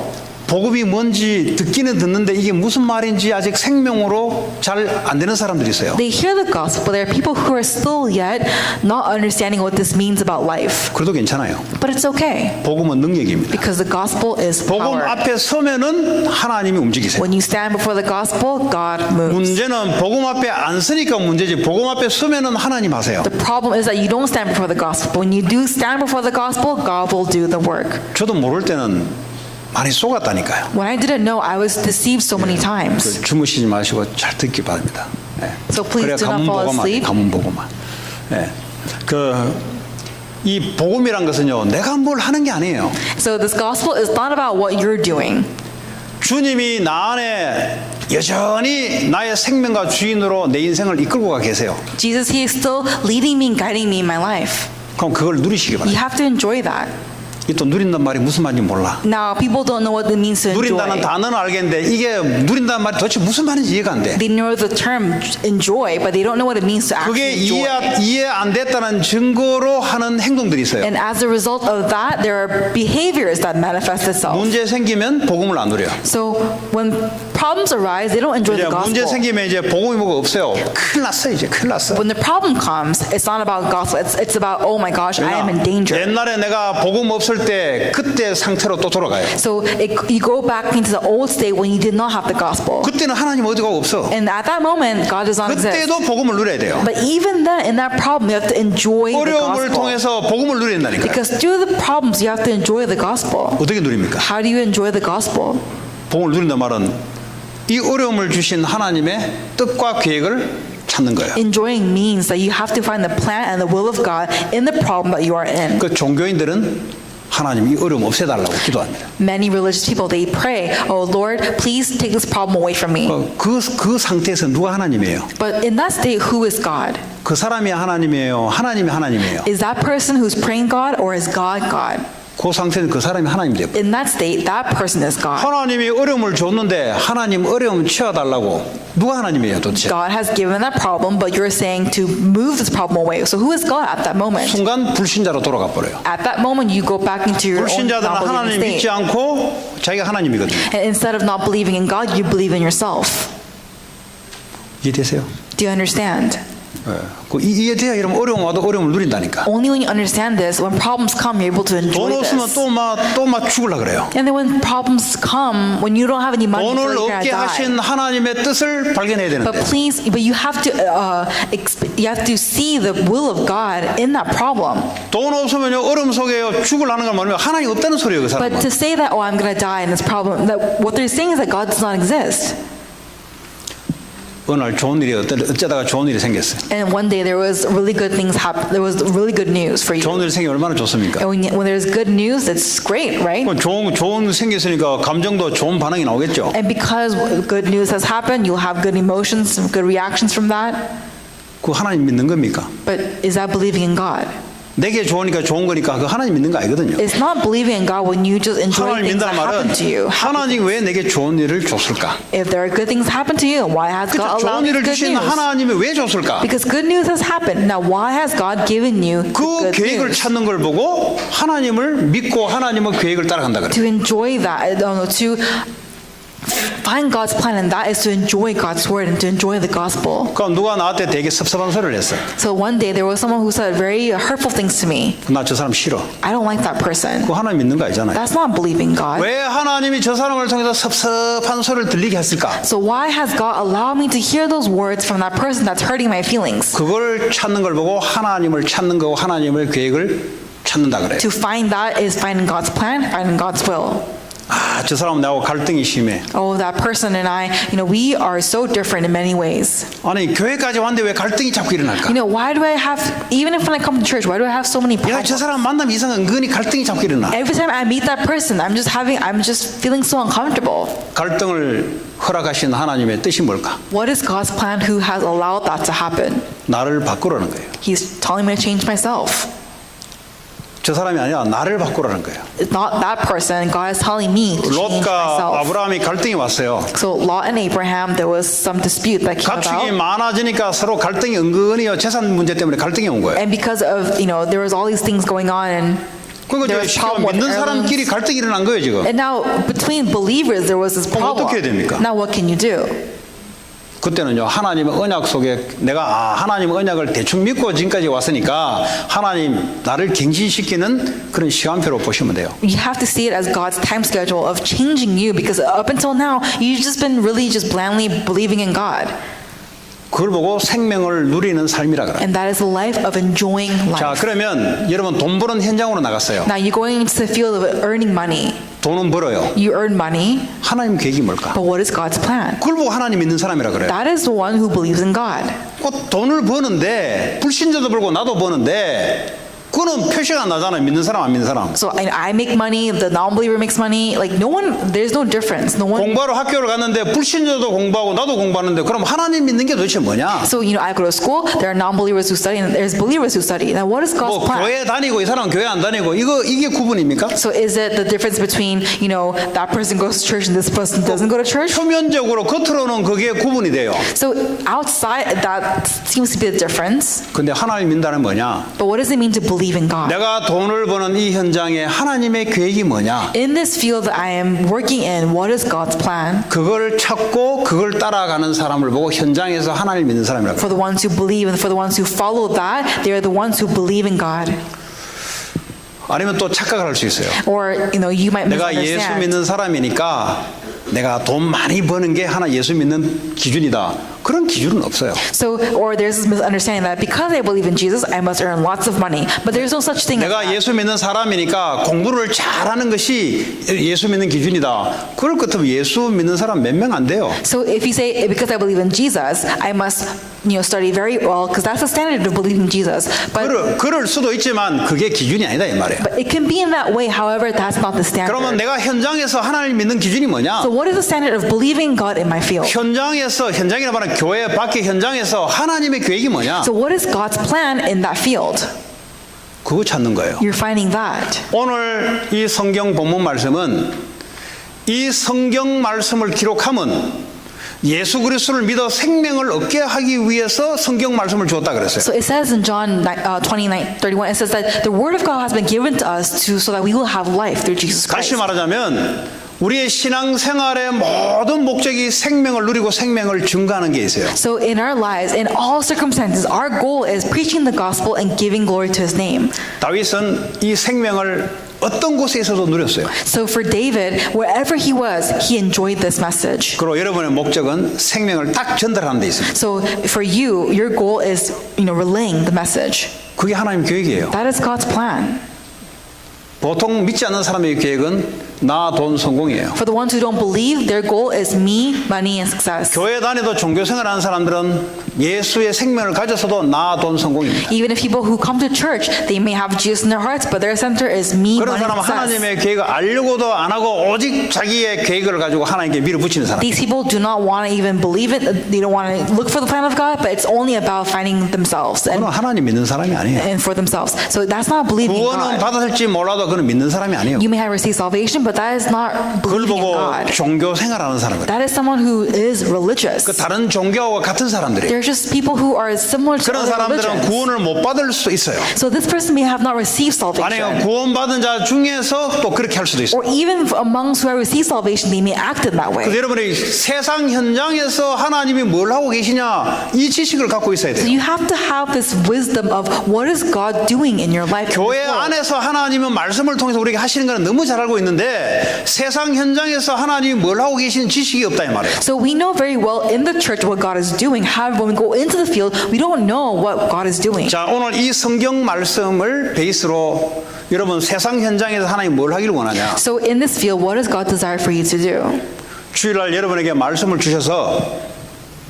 복음이 뭔지 듣기는 듣는데 이게 무슨 말인지 아직 생명으로 잘 안 되는 사람들이 있어요. They hear the gospel, but there are people who are still yet not understanding what this means about life. 그래도 괜찮아요. But it's okay, 복음은 능력입니다. because the gospel is 복음 power. 앞에 서면은 하나님이 움직이세요. When you stand before the gospel, God moves. 문제는 복음 앞에 안 서니까 문제지 복음 앞에 서면은 하나님 하세요. The problem is that you don't stand before the gospel. When you do stand before the gospel, God will do the work. 저도 모를 때는 많이 속았다니까요. When I didn't know, I was deceived so many times. 주무시지 마시고 잘 듣기 바랍니다. 예. So please do not fall asleep. 가문 보고만. 예. 이 복음이란 것은요, 내가 뭘 하는 게 아니에요. So this gospel is not about what you're doing. 주님이 나 안에 여전히 나의 생명과 주인으로 내 인생을 이끌고 가 계세요. Jesus, He is still leading me and guiding me in my life. 그럼 그걸 누리시기 You 바랍니다. have to enjoy that. 이 또 누린다는 말이 무슨 말인지 몰라. Now, people don't know what it means to enjoy. 누린다는 단어는 알겠는데 이게 누린다는 말이 도대체 무슨 말인지 이해가 안 돼. They know the term enjoy, but they don't know what it means to 그게 actually enjoy. 이해 안 됐다는 증거로 하는 행동들이 있어요. And as a result of that, there are behaviors that manifest itself. 문제 생기면 복음을 안 누려. So when problems arise, they don't enjoy 이제 the 문제 gospel. 생기면 이제 복음이 뭐가 없어요. 큰일 났어 이제 큰일 났어. When the problem comes, it's not about gospel. It's about, oh my gosh, I am in danger. 옛날에 내가 복음 없을 때 그때 상태로 또 돌아가요. So you go back into the old state when you did not have the gospel. 그때는 하나님 어디가 없어. And at that moment, God does not exist. 그때도 복음을 누려야 돼요. But even then, in that problem, you have to enjoy the 어려움을 gospel. 통해서 복음을 누린다니까요. Because through the problems, you have to enjoy the gospel. 어떻게 누립니까? How do you enjoy the gospel? 복음을 누린다 말은 이 어려움을 주신 하나님의 뜻과 계획을 찾는 거예요. Enjoying means that you have to find the plan and the will of God in the problem that you are in. 그 종교인들은 하나님 이 어려움 없애달라고 기도합니다. Many religious people, they pray, oh Lord, please take this problem away from me. 그 상태에서 누가 하나님이에요? But in that state, who is God? 그 사람이 하나님이에요? 하나님이 하나님이에요? Is that person who's praying God, or is God God? 그 상태는 그 사람이 하나님이 되고 In that state, that person is God. 하나님이 어려움을 줬는데 하나님 어려움 치워달라고 누가 하나님이에요 도대체? God has given that problem, but you're saying to move this problem away. So who is God at that moment? 순간 불신자로 돌아가 버려요. At that moment, you go back into your own 불신자들은 하나님 non-believing 믿지 state. 않고 자기가 하나님이거든요. And instead of not believing in God, you believe in yourself. 이해되세요? Do you understand? 이해돼야 이러면 어려움 와도 어려움을 누린다니까. Only when you understand this, when problems come, you're able to enjoy 돈 없으면 this. 또막 죽으려 그래요. And then when problems come, when you don't have any money, 돈을 you're gonna 얻게 die. 하신 하나님의 뜻을 발견해야 But 되는데 but you have to see the will of God in that problem. 돈 없으면요 어려움 속에요 죽으려는 걸 말하면 하나님 없다는 소리예요 그 But 사람은. to say that, oh, I'm going to die in this problem, that what they're saying is that God does not exist. 어느 날 좋은 일이 어쩌다가 좋은 일이 생겼어요. And one day there was really good things happen. There was really good news for you. 좋은 일이 생기면 얼마나 좋습니까? And when there's good news, it's great, right? 그럼 좋은 생겼으니까 감정도 좋은 반응이 나오겠죠. And because good news has happened, you'll have good emotions, some good reactions from that. 그 하나님 믿는 겁니까? But is that believing in God? 내게 좋으니까 좋은 거니까 그 하나님 믿는 거 아니거든요. It's not believing in God when you just enjoy 하나님 things that 믿는다는 말은 happen to you. 하나님 왜 내게 좋은 일을 줬을까? If there are good things happen to you, why has God 그렇죠. allowed 좋은 these 일을 good 주신 news? 하나님이 왜 줬을까? Because good news has happened. Now, why has God given you 그 good 계획을 news? 찾는 걸 보고 하나님을 믿고 하나님의 계획을 따라간다 그래요. To enjoy that, to find God's plan, and that is to enjoy God's word and to enjoy the gospel. 그럼 누가 나한테 되게 섭섭한 소리를 했어. So one day there was someone who said very hurtful things to me. 나 저 사람 싫어. I don't like that person. 그 하나님 믿는 거 아니잖아요. That's not believing God. 왜 하나님이 저 사람을 통해서 섭섭한 소리를 들리게 했을까? So why has God allowed me to hear those words from that person that's hurting my feelings? 그걸 찾는 걸 보고 하나님을 찾는 거고 하나님의 계획을 찾는다 그래요. To find that is finding God's plan, finding God's will. 아, 저 사람은 나하고 갈등이 심해. Oh, that person and I, we are so different in many ways. 아니, 교회까지 왔는데 왜 갈등이 자꾸 일어날까? Why do I have, even if when I come to church, why do I have so many 야, 저 problems? 사람 만나면 이상 은근히 갈등이 자꾸 일어나. Every time I meet that person, I'm just feeling so uncomfortable. 갈등을 허락하신 하나님의 뜻이 뭘까? What is God's plan who has allowed that to happen? 나를 바꾸라는 거예요. He's telling me to change myself. 저 사람이 아니라 나를 바꾸라는 거예요. It's not that person. God is telling me to change 롯과 myself. 아브라함이 갈등이 왔어요. So Lot and Abraham, there was some dispute that came 가축이 about. 많아지니까 서로 갈등이 은근히 재산 문제 때문에 갈등이 온 거예요. And because of, there was all these things going on and 그러니까 there was problem with 믿는 사람끼리 heirlooms. 갈등이 일어난 거예요 지금. And now between believers there was this 그럼 problem. 어떻게 해야 됩니까? Now what can you do? 그때는요 하나님의 언약 속에 내가 하나님의 언약을 대충 믿고 지금까지 왔으니까 하나님 나를 갱신시키는 그런 시간표로 보시면 돼요. You have to see it as God's time schedule of changing you because up until now you've just been really just blandly believing in God. 그걸 보고 생명을 누리는 삶이라 그래요. And that is a life of enjoying 자, life. 그러면 여러분 돈 버는 현장으로 나갔어요. Now you're going into the field of earning money. 돈은 벌어요. You earn money, 하나님 계획이 뭘까? but what is God's plan? 그걸 보고 하나님 믿는 사람이라 그래요. That is the one who believes in God. 돈을 버는데 불신자도 벌고 나도 버는데 그거는 표시가 안 나잖아요. 믿는 사람 안 믿는 사람. So I make money, the non-believer makes money. Like there's no difference. No one. 공부하러 학교를 갔는데 불신자도 공부하고 나도 공부하는데 그럼 하나님 믿는 게 도대체 뭐냐? So I go to school. There are non-believers who study, and there's believers who study. Now, what is God's 뭐 plan? 교회 다니고 이 사람 교회 안 다니고 이게 구분입니까? So is it the difference between that person goes to church and this person doesn't go to church? 표면적으로 겉으로는 그게 구분이 돼요. So outside that seems to be the difference. 근데 하나님 믿는다는 뭐냐? But what does it mean to believe in God? 내가 돈을 버는 이 현장에 하나님의 계획이 뭐냐? In this field that I am working in, what is God's plan? 그걸 찾고 그걸 따라가는 사람을 보고 현장에서 하나님 믿는 사람이라고. For the ones who believe and for the ones who follow that, they are the ones who believe in God. 아니면 또 착각을 할 수 있어요. Or you might 내가 예수 misunderstand. 믿는 사람이니까 내가 돈 많이 버는 게 하나 예수 믿는 기준이다. 그런 기준은 없어요. So, or there's this misunderstanding that because I believe in Jesus, I must earn lots of money. But there's no such thing as 내가 that. 예수 믿는 사람이니까 공부를 잘하는 것이 예수 믿는 기준이다. 그럴 것 같으면 예수 믿는 사람 몇 명 안 돼요. So if you say because I believe in Jesus, I must study very well because that's the standard of believing Jesus. 그럴 수도 있지만 그게 기준이 아니다 이 말이에요. But it can be in that way. However, that's not the standard. 그러면 내가 현장에서 하나님 믿는 기준이 뭐냐? So what is the standard of believing God in my field? 현장이라 말하는 교회 밖의 현장에서 하나님의 계획이 뭐냐? So what is God's plan in that field? 그거 찾는 거예요. You're finding that. 오늘 이 성경 본문 말씀은 이 성경 말씀을 기록함은 예수 그리스도를 믿어 생명을 얻게 하기 위해서 성경 말씀을 주었다 그랬어요. So it says in John 29:31, it says that the word of God has been given to us so that we will have life through Jesus 다시 Christ. 말하자면 우리의 신앙 생활의 모든 목적이 생명을 누리고 생명을 증거하는 게 있어요. So in our lives, in all circumstances, our goal is preaching the gospel and giving glory to His name. 다윗은 이 생명을 어떤 곳에서도 누렸어요. So for David, wherever he was, he enjoyed this message. 그리고 여러분의 목적은 생명을 딱 전달하는 데 있습니다. So for you, your goal is, relaying the message. 그게 하나님 계획이에요. That is God's plan. 보통 믿지 않는 사람의 계획은 나, 돈, 성공이에요. For the ones who don't believe, their goal is me, money, and success. 교회 다니도 종교생활하는 사람들은 예수의 생명을 가졌어도 나, 돈, 성공입니다. Even if people who come to church, they may have Jesus in their hearts, but their center is me, 그런 money, and 사람은 success. 하나님의 계획을 알려고도 안 하고 오직 자기의 계획을 가지고 하나님께 밀어붙이는 사람. These people do not want to even believe it. They don't want to look for the plan of God, but it's only about finding themselves 그건 하나님 믿는 사람이 아니에요. and for themselves. So that's not believing in 구원은 God. 받았을지 몰라도 그는 믿는 사람이 아니에요. You may have received salvation, but that is not 그걸 believing in 보고 God. 종교 생활하는 사람들. That is someone who is religious. 그 다른 종교와 같은 사람들이. They're just people who are similar to 그런 other 사람들은 religions. 구원을 못 받을 수도 있어요. So this person may have not received 아니요, salvation. 구원받은 자 중에서 또 그렇게 할 수도 있어요. Or even amongst who have received salvation, they may act in that way. 그래서 여러분이 세상 현장에서 하나님이 뭘 하고 계시냐 이 지식을 갖고 있어야 So 돼요. you have to have this wisdom of what is God doing in your life. in 교회 this world. 안에서 하나님은 말씀을 통해서 우리에게 하시는 건 너무 잘 알고 있는데 아는데 세상 현장에서 하나님이 뭘 하고 계시는 지식이 없다 이 말이에요. So we know very well in the church what God is doing. However, when we go into the field, we don't know what God is doing. 자, 오늘 이 성경 말씀을 베이스로 여러분 세상 현장에서 하나님이 뭘 하기를 원하냐? So in this field, what does God desire for you to do? 주일날 여러분에게 말씀을 주셔서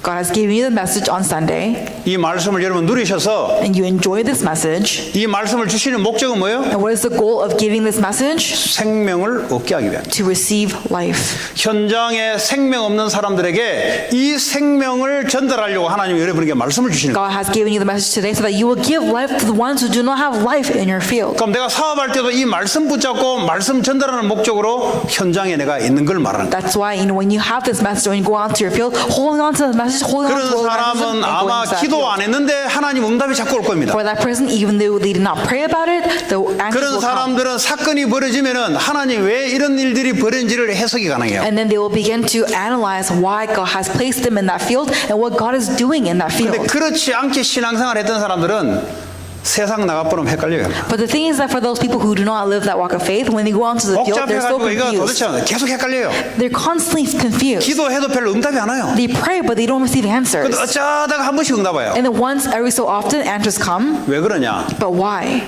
God has given you the message on Sunday, 이 말씀을 여러분 누리셔서 and you enjoy this message. 이 말씀을 주시는 목적은 뭐예요? And what is the goal of giving this message? 생명을 얻게 하기 위함입니다. To receive life. 현장에 생명 없는 사람들에게 이 생명을 전달하려고 하나님이 여러분에게 말씀을 주시는 거예요. God has given you the message today so that you will give life to the ones who do not have life in your field. 그럼 내가 사업할 때도 이 말씀 붙잡고 말씀 전달하는 목적으로 현장에 내가 있는 걸 말하는 거예요. That's why when you have this message, when you go out to your field, holding on to the message, holding on to 그런 the message, 사람은 and going 아마 to that 기도 field. 안 했는데 하나님 응답이 자꾸 올 겁니다. For that person, even though they did not pray about it, the answers 그런 will come. 사람들은 사건이 벌어지면은 하나님 왜 이런 일들이 벌어진지를 해석이 가능해요. And then they will begin to analyze why God has placed them in that field and what God is doing in that 근데 field. 그렇지 않게 신앙생활 했던 사람들은 세상 나가보면 헷갈려요. But the thing is that for those people who do not live that walk of faith, when they go onto the field, they're so 복잡해가지고 이거 confused. 도대체 계속 헷갈려요. They're constantly confused. 기도해도 별로 응답이 안 와요. They pray, but they don't receive answers. 근데 어쩌다가 한 번씩 응답 와요. And then once every so often, answers come. 왜 그러냐? But why?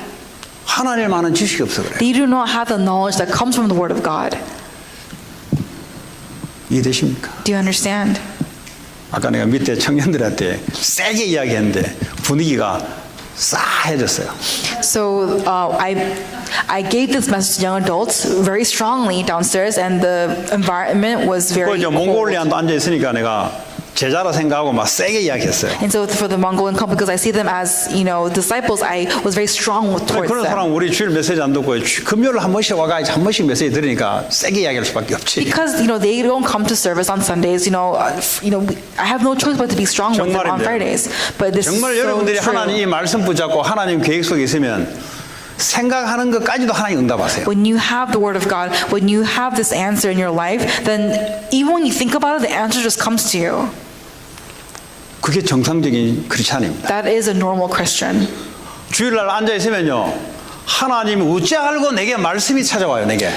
하나님을 아는 지식이 없어 그래요. They do not have the knowledge that comes from the Word of God. 이해되십니까? Do you understand? 아까 내가 밑에 청년들한테 세게 이야기했는데 분위기가 싸해졌어요. So I gave this message to young adults very strongly downstairs, and the environment was 그 very 이제 cold. 몽골리안도 앉아 있으니까 내가 제자라 생각하고 막 세게 이야기했어요. And so for the Mongolian couple, because I see them as, disciples, I was very strong towards 그런 them. 사람 우리 주일 메시지 안 듣고 금요일 한 번씩 와가 한 번씩 메시지 들으니까 세게 이야기할 수밖에 없지. Because they don't come to service on Sundays. I have no choice but to be strong with them on 정말인데요. Fridays. But this is 정말 so 여러분들이 true. 하나님 이 말씀 붙잡고 하나님 계획 속에 있으면 생각하는 것까지도 하나님 응답하세요. When you have the Word of God, when you have this answer in your life, then even when you think about it, the answer just comes to you. 그게 정상적인 크리스찬입니다. That is a normal Christian. 주일날 앉아 있으면요, 하나님 어찌 알고 내게 말씀이 찾아와요, 내게.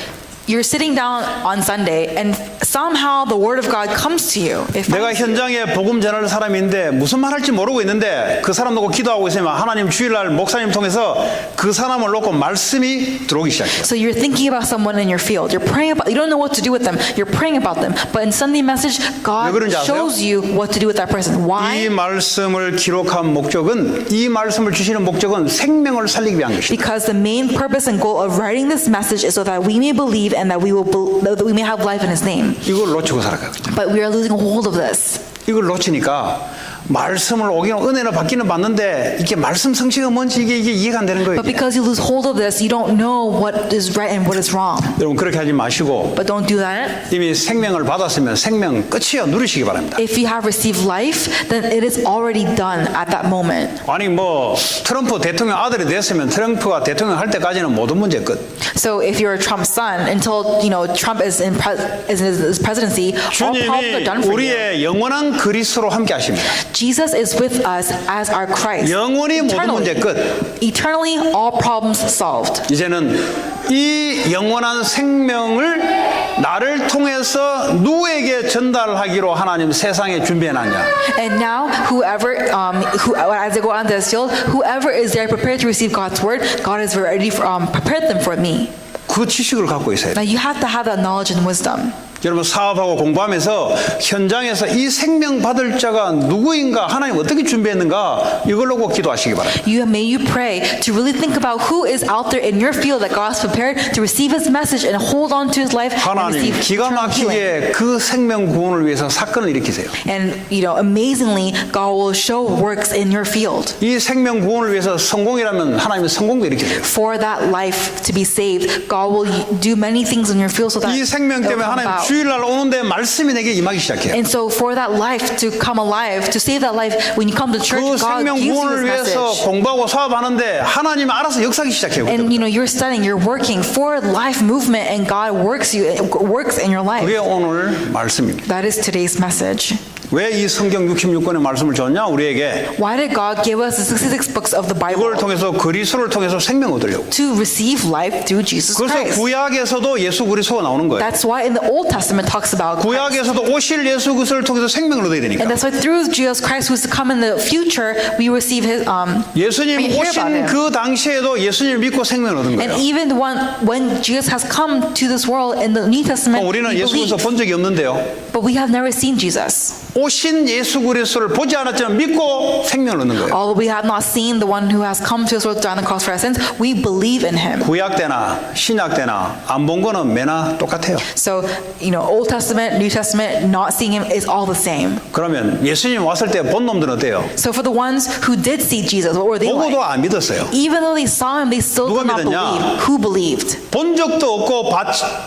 You're sitting down on Sunday, and somehow the Word of God comes to you. It 내가 finds you. 현장에 복음 전할 사람인데 무슨 말 할지 모르고 있는데 그 사람 놓고 기도하고 있으면 하나님 주일날 목사님 통해서 그 사람을 놓고 말씀이 들어오기 시작해요. So you're thinking about someone in your field. You're praying about. You don't know what to do with them. You're praying about them. But in Sunday message, God 왜 그런지 아세요? shows you what to do with that person. 이 Why? 말씀을 기록한 목적은 이 말씀을 주시는 목적은 생명을 살리기 위한 것입니다. Because the main purpose and goal of writing this message is so that we may believe and that that we may have life in His name. 이걸 놓치고 살아가거든요. But we are losing hold of this. 이걸 놓치니까 말씀을 오기는 은혜를 받기는 받는데 이게 말씀 성취가 뭔지 이게 이해가 안 되는 거예요. But 이게. because you lose hold of this, you don't know what is right and what is wrong. 여러분 그렇게 하지 마시고 But don't do that. 이미 생명을 받았으면 생명 끝이에요. 누리시기 바랍니다. If you have received life, then it is already done at that moment. 아니 뭐 트럼프 대통령 아들이 됐으면 트럼프가 대통령 할 때까지는 모든 문제 끝. So if you're Trump's son, until Trump is in his presidency, all problems are done 주님이 for you. 우리의 영원한 그리스도로 함께 하십니다. Jesus is with us as our Christ. 영원히 모든 문제 끝. Eternally, all problems solved. 이제는 이 영원한 생명을 나를 통해서 누구에게 전달하기로 하나님 세상에 준비해놨냐. And now, whoever, as they go on this field, whoever is there prepared to receive God's word, God has already prepared them for me. 그 지식을 갖고 있어야 Now 돼요. you have to have that knowledge and wisdom. 여러분 사업하고 공부하면서 현장에서 이 생명 받을 자가 누구인가 하나님 어떻게 준비했는가 이걸로 꼭 기도하시기 바랍니다. May you pray to really think about who is out there in your field that God has prepared to receive His message and hold on to His life and 하나님 receive 기가 eternal healing. 막히게 그 생명 구원을 위해서 사건을 일으키세요. And amazingly, God will show works in your field. 이 생명 구원을 위해서 성공이라면 하나님은 성공도 일으키세요. For that life to be saved, God will do many things in your field so that 이 생명 it will 때문에 come 하나님 about. 주일날 오는데 말씀이 내게 임하기 시작해요. And so for that life to come alive, to save that life, when you come to church, 그 God 생명 gives you 구원을 His 위해서 message. 공부하고 사업하는데 하나님 알아서 역사하기 시작해요. And 그때부터. you're studying, you're working for life movement, and God works in your life. 그게 오늘 말씀입니다. That is today's message. 왜 이 성경 66권의 말씀을 줬냐? 우리에게 Why did God give us the 66 books of the 이걸 Bible? 통해서 그리스도를 통해서 생명 얻으려고. To receive life through Jesus 그래서 Christ. 구약에서도 예수 그리스도가 나오는 거예요. That's why in the Old Testament talks about Christ. 구약에서도 오실 예수 그리스도를 통해서 생명을 얻어야 되니까. And that's why through Jesus Christ who's to come in the future, we receive his 예수님 we hear about 오신 him. 그 당시에도 예수님을 믿고 생명을 얻은 And 거예요. even when Jesus has come to this world in the New Testament, 우리는 we 예수 그리스도 believe. 본 적이 없는데요. But we have never seen Jesus. 오신 예수 그리스도를 보지 않았지만 믿고 생명을 얻는 거예요. Although we have not seen the one who has come to us world on the cross for our sins, we believe in him. 구약 때나 신약 때나 안 본 거는 매나 똑같아요. So, Old Testament, New Testament, not seeing him is all the same. 그러면 예수님 왔을 때 본 놈들은 어때요? So for the ones who did see Jesus, what were they 보고도 like? 안 믿었어요. Even though they saw him, they still 누가 did not 믿었냐? believe. Who believed? 본 적도 없고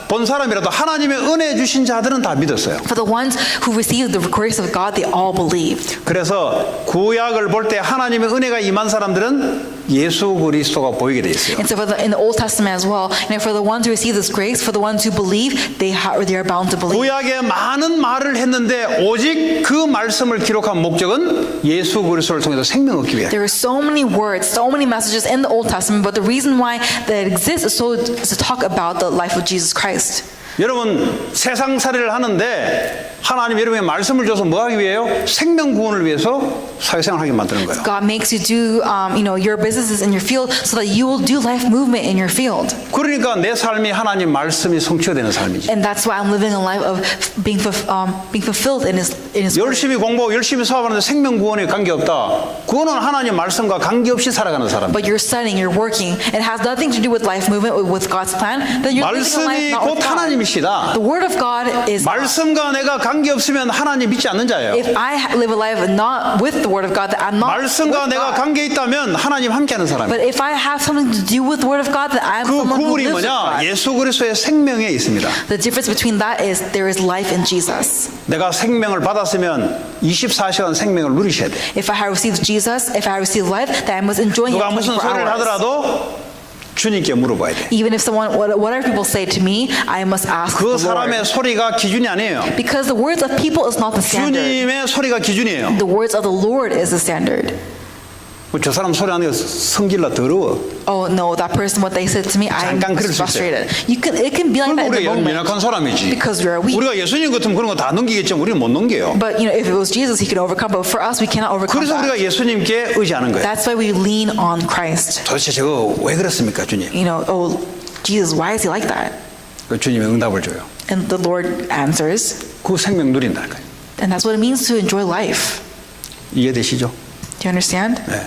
본 사람이라도 하나님의 은혜 주신 자들은 다 믿었어요. For the ones who received the grace of God, they all believed. 그래서 구약을 볼 때 하나님의 은혜가 임한 사람들은 예수 그리스도가 보이게 돼 있어요. And so in the Old Testament as well, for the ones who receive this grace, for the ones who believe, they are bound to believe. 구약에 많은 말을 했는데 오직 그 말씀을 기록한 목적은 예수 그리스도를 통해서 생명 얻기 위해. There are so many words, so many messages in the Old Testament, but the reason why that exists is to talk about the life of Jesus Christ. 여러분 세상살이를 하는데 하나님 여러분의 말씀을 줘서 뭐 하기 위해요? 생명 구원을 위해서 사회생활하게 만드는 거예요. God makes you do, your businesses in your field so that you will do life movement in your field. 그러니까 내 삶이 하나님 말씀이 성취가 되는 삶이지. And that's why I'm living a life of being fulfilled in His word. 열심히 공부하고 열심히 사업하는데 생명 구원에 관계없다. 그거는 하나님 말씀과 관계없이 살아가는 사람. But you're studying, you're working, it has nothing to do with life movement, with God's plan, then you're living a life 말씀이 not 곧 with God. 하나님이시다. The word of God is God. 말씀과 내가 관계없으면 하나님 믿지 않는 자예요. If I live a life not with the word of God, then I'm not 말씀과 with 내가 God. 관계 있다면 하나님 함께하는 사람이에요. But if I have something to do with the word of God, then I'm 그 someone who 구분이 lives with 뭐냐? God. 예수 그리스도의 생명에 있습니다. The difference between that is there is life in Jesus. 내가 생명을 받았으면 24시간 생명을 누리셔야 돼. If I have received Jesus, if I have received life, then I must enjoy 누가 Him 무슨 24 소리를 hours. 하더라도 주님께 물어봐야 돼. Even if whatever people say to me, I must ask 그 the Lord. 사람의 소리가 기준이 아니에요. Because the words of people is not the standard. 주님의 소리가 기준이에요. The words of the Lord is the standard. 저 사람 소리 하는 게 성질나 더러워. Oh no, that person, what they said to me, I'm 잠깐 그럴 수 frustrated. It can be like 그리고 that in the 우리가 moment. 연약한 사람이지. Because we are weak. 우리가 예수님 같으면 그런 거 다 넘기겠지만 우리는 못 넘겨요. But if it was Jesus, He could overcome. But for us, we cannot overcome 그래서 우리가 that. 예수님께 의지하는 거예요. That's why we lean on Christ. 도대체 저거 왜 그렇습니까, 주님? Oh, Jesus, why is He like that? 그 주님의 응답을 줘요. And the Lord answers. 그 생명 누린다는 거예요. And that's what it means to enjoy life. 이해되시죠? Do you understand? 네.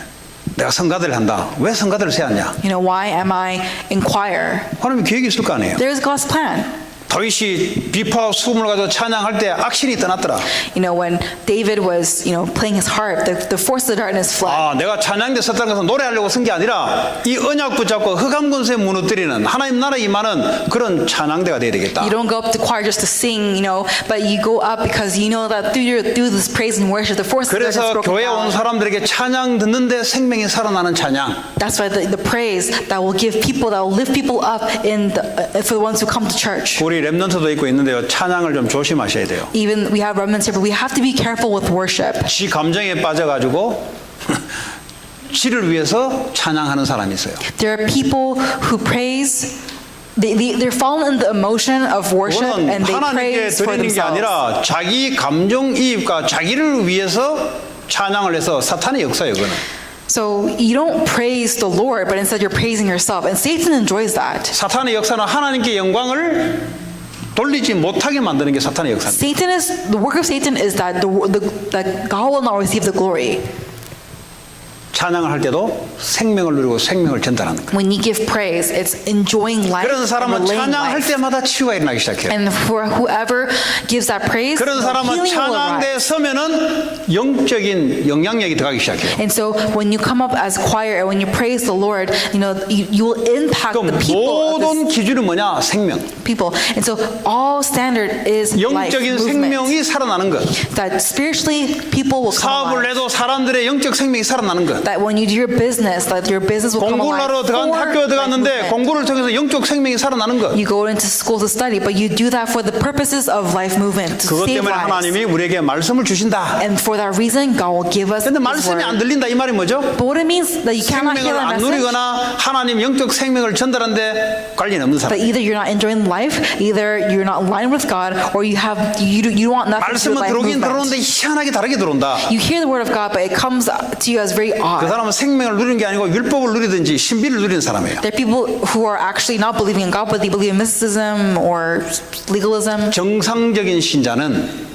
내가 성가대를 한다. 왜 성가대를 세웠냐? Why am I inquire? 하나님 계획이 있을 거 아니에요. There's God's plan. 다윗이 비파와 수금을 가지고 찬양할 때 악신이 떠났더라. When David was, playing his harp, the force of darkness fled. 아, 내가 찬양대 섰다는 것은 노래하려고 쓴 게 아니라 이 언약 붙잡고 흑암 권세 무너뜨리는 하나님 나라 임하는 그런 찬양대가 돼야 되겠다. You don't go up to choir just to sing, but you go up because you know that through this praise and worship, the force of darkness is 그래서 broken 교회 온 down. 사람들에게 찬양 듣는데 생명이 살아나는 찬양. That's why the praise that will give people, that will lift people up for the ones who come to church. 우리 랩런트도 있고 있는데요. 찬양을 좀 조심하셔야 돼요. Even we have remnants here, but we have to be careful with worship. 지 감정에 빠져가지고 지를 위해서 찬양하는 사람이 있어요. There are people who praise. They're fallen in the emotion of worship 그거는 and they 하나님께 praise for 드리는 게 themselves. 아니라 자기 감정이입과 자기를 위해서 찬양을 해서 사탄의 역사예요. 그거는. So you don't praise the Lord, but instead you're praising yourself. And Satan enjoys that. 사탄의 역사는 하나님께 영광을 돌리지 못하게 만드는 게 사탄의 역사입니다. The work of Satan is that that God will not receive the glory. 찬양을 할 때도 생명을 누리고 생명을 전달하는 거예요. When you give praise, it's enjoying life. 그런 and 사람은 relaying 찬양할 life. 때마다 치유가 일어나기 시작해요. And for whoever gives that praise, 그런 사람은 healing will 찬양대에 arise. 서면은 영적인 영향력이 들어가기 시작해요. And so when you come up as choir and when you praise the Lord, you will impact 그럼 the people of 모든 기준은 뭐냐? 생명. people. And so all standard is life 영적인 movement. 생명이 살아나는 것. That spiritually people will come 사업을 alive. 해도 사람들의 영적 생명이 살아나는 것. that when you do your business, that your business will come 공부를 alive 하러 들어간 for 학교에 life 들어갔는데 movement. 공부를 통해서 영적 생명이 살아나는 것. You go into school to study, but you do that for the purposes of life movement, to 그것 save 때문에 lives. 하나님이 우리에게 말씀을 주신다. And for that reason, God will give us 근데 His 말씀이 안 word. 들린다 이 말이 뭐죠? But what it means that you cannot hear 생명을 that 안 message. 누리거나 하나님 영적 생명을 전달하는데 관련 없는 That 사람. either you're not enjoying life, either you're not aligned with God, or you want nothing to do 말씀은 with life 들어오긴 movement. 들어오는데 희한하게 다르게 들어온다. You hear the word of God, but it comes to you as very 그 odd. 사람은 생명을 누리는 게 아니고 율법을 누리든지 신비를 누리는 사람이에요. There are people who are actually not believing in God, but they believe in mysticism or legalism. 정상적인 신자는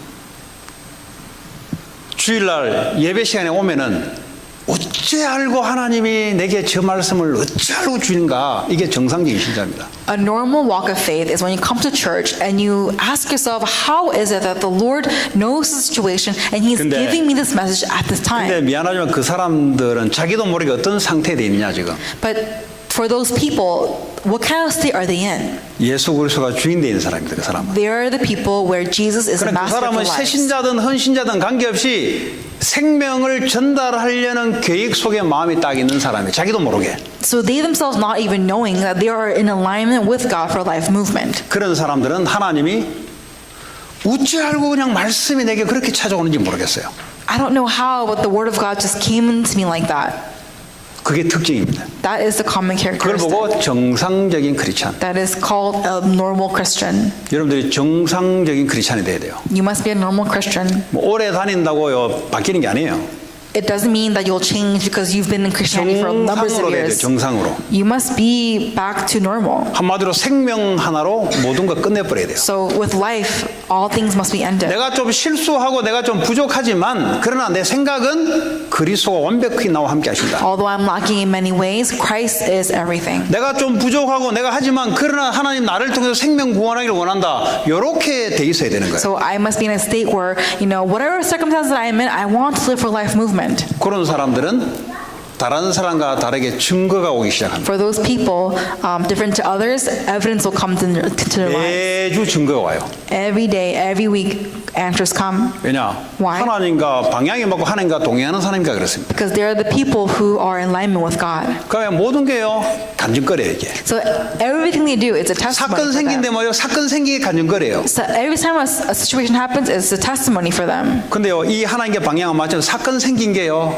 주일날 예배 시간에 오면은 어째 알고 하나님이 내게 저 말씀을 어째 알고 주는가, 이게 정상적인 신자입니다. A normal walk of faith is when you come to church and you ask yourself, how is it that the Lord knows the situation and He's 근데- giving me this message at this 근데 time? 미안하지만 그 사람들은 자기도 모르게 어떤 상태에 돼 있느냐 지금. But for those people, what kind of state are they in? 예수 그리스도가 주인 되는 사람입니다. 그 사람은. They are the people where Jesus is the 그러니까 그 master of 사람은 their lives. 새신자든 헌신자든 관계없이 생명을 전달하려는 계획 속에 마음이 딱 있는 사람이에요. 자기도 모르게. So they themselves not even knowing that they are in alignment with God for life movement. 그런 사람들은 하나님이 어찌 알고 그냥 말씀이 내게 그렇게 찾아오는지 모르겠어요. I don't know how, but the word of God just came into me like that. 그게 특징입니다. That is the common 그걸 characteristic. 보고 정상적인 크리스찬. That is called a normal Christian. 여러분들이 정상적인 크리스찬이 돼야 돼요. You must be a normal Christian. 뭐 오래 다닌다고요 바뀌는 게 아니에요. It doesn't mean that you'll change because you've been in Christianity for numbers 정상으로 of 돼야 돼요. years. 정상으로. You must be back to normal. 한마디로 생명 하나로 모든 걸 끝내버려야 돼요. So with life, all things must be ended. 내가 좀 실수하고 내가 좀 부족하지만 그러나 내 생각은 그리스도가 완벽히 나와 함께 하신다. Although I'm lacking in many ways, Christ is everything. 내가 좀 부족하고 내가 하지만 그러나 하나님 나를 통해서 생명 구원하기를 원한다. 이렇게 돼 있어야 되는 거예요. So I must be in a state where, whatever circumstances that I'm in, I want to live for life movement. 그런 사람들은 다른 사람과 다르게 증거가 오기 시작합니다. For those people, different to others, evidence will come to their lives. 매주 증거가 와요. Every day, every week, answers come. 왜냐? Why? 하나님과 방향이 맞고 하나님과 동행하는 사람이니까 그렇습니다. Because they are the people who are in alignment with God. 그러니까 모든 게요 간증거리예요 이게. So everything they do is a testimony 사건 for 생긴데 them. 뭐요? 사건 생기게 간증거리예요. So every time a situation happens, it's a testimony for them. 근데요 이 하나님께 방향을 맞춰서 사건 생긴 게요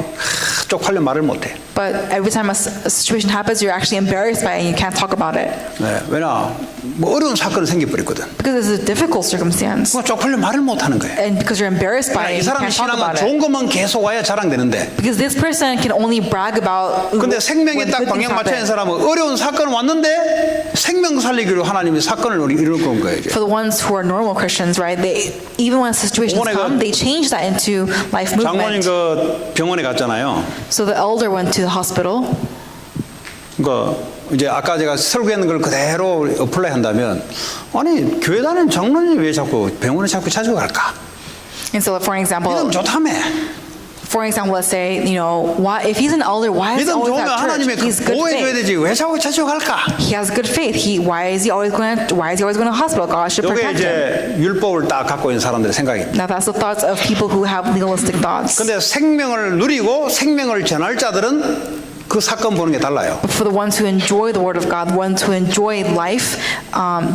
쪽팔려 말을 못해. But every time a situation happens, you're actually embarrassed by it and you can't talk about it. 네, 왜냐? 뭐 어려운 사건이 생겨버렸거든. Because it's a difficult circumstance. 뭐 쪽팔려 말을 못하는 거예요. And because you're embarrassed by 이 it, you 사람 can't talk 신앙은 about 좋은 it. 것만 계속 와야 자랑되는데. Because this person can only brag about 근데 생명에 when 딱 good things 방향 맞춰야 하는 happen. 사람은 어려운 사건 왔는데 생명 살리기로 하나님이 사건을 이룰 건 거예요. 이제. For the ones who are normal Christians, right? They even when situations 이번에 come, they change that into life 장모님 movement. 그 병원에 갔잖아요. So the elder went to the hospital. 그러니까 이제 아까 제가 설교했는 걸 그대로 어플라이 한다면 아니 교회 다니는 장로님이 왜 자꾸 병원에 자꾸 자주 갈까? And so, for example, 믿음 좋다며. let's say, why if he's an elder, why is he 믿음 always 좋으면 at 하나님의 church? He's good 보호해줘야 faith. 되지. 왜 자주 갈까? He has good faith. Why is he always going to hospital? God should 이게 protect him. 이제 율법을 딱 갖고 있는 사람들의 생각입니다. Now that's the thoughts of people who have legalistic thoughts. 근데 생명을 누리고 생명을 전할 자들은 그 사건 보는 게 달라요. But for the ones who enjoy the word of God, the ones who enjoy life,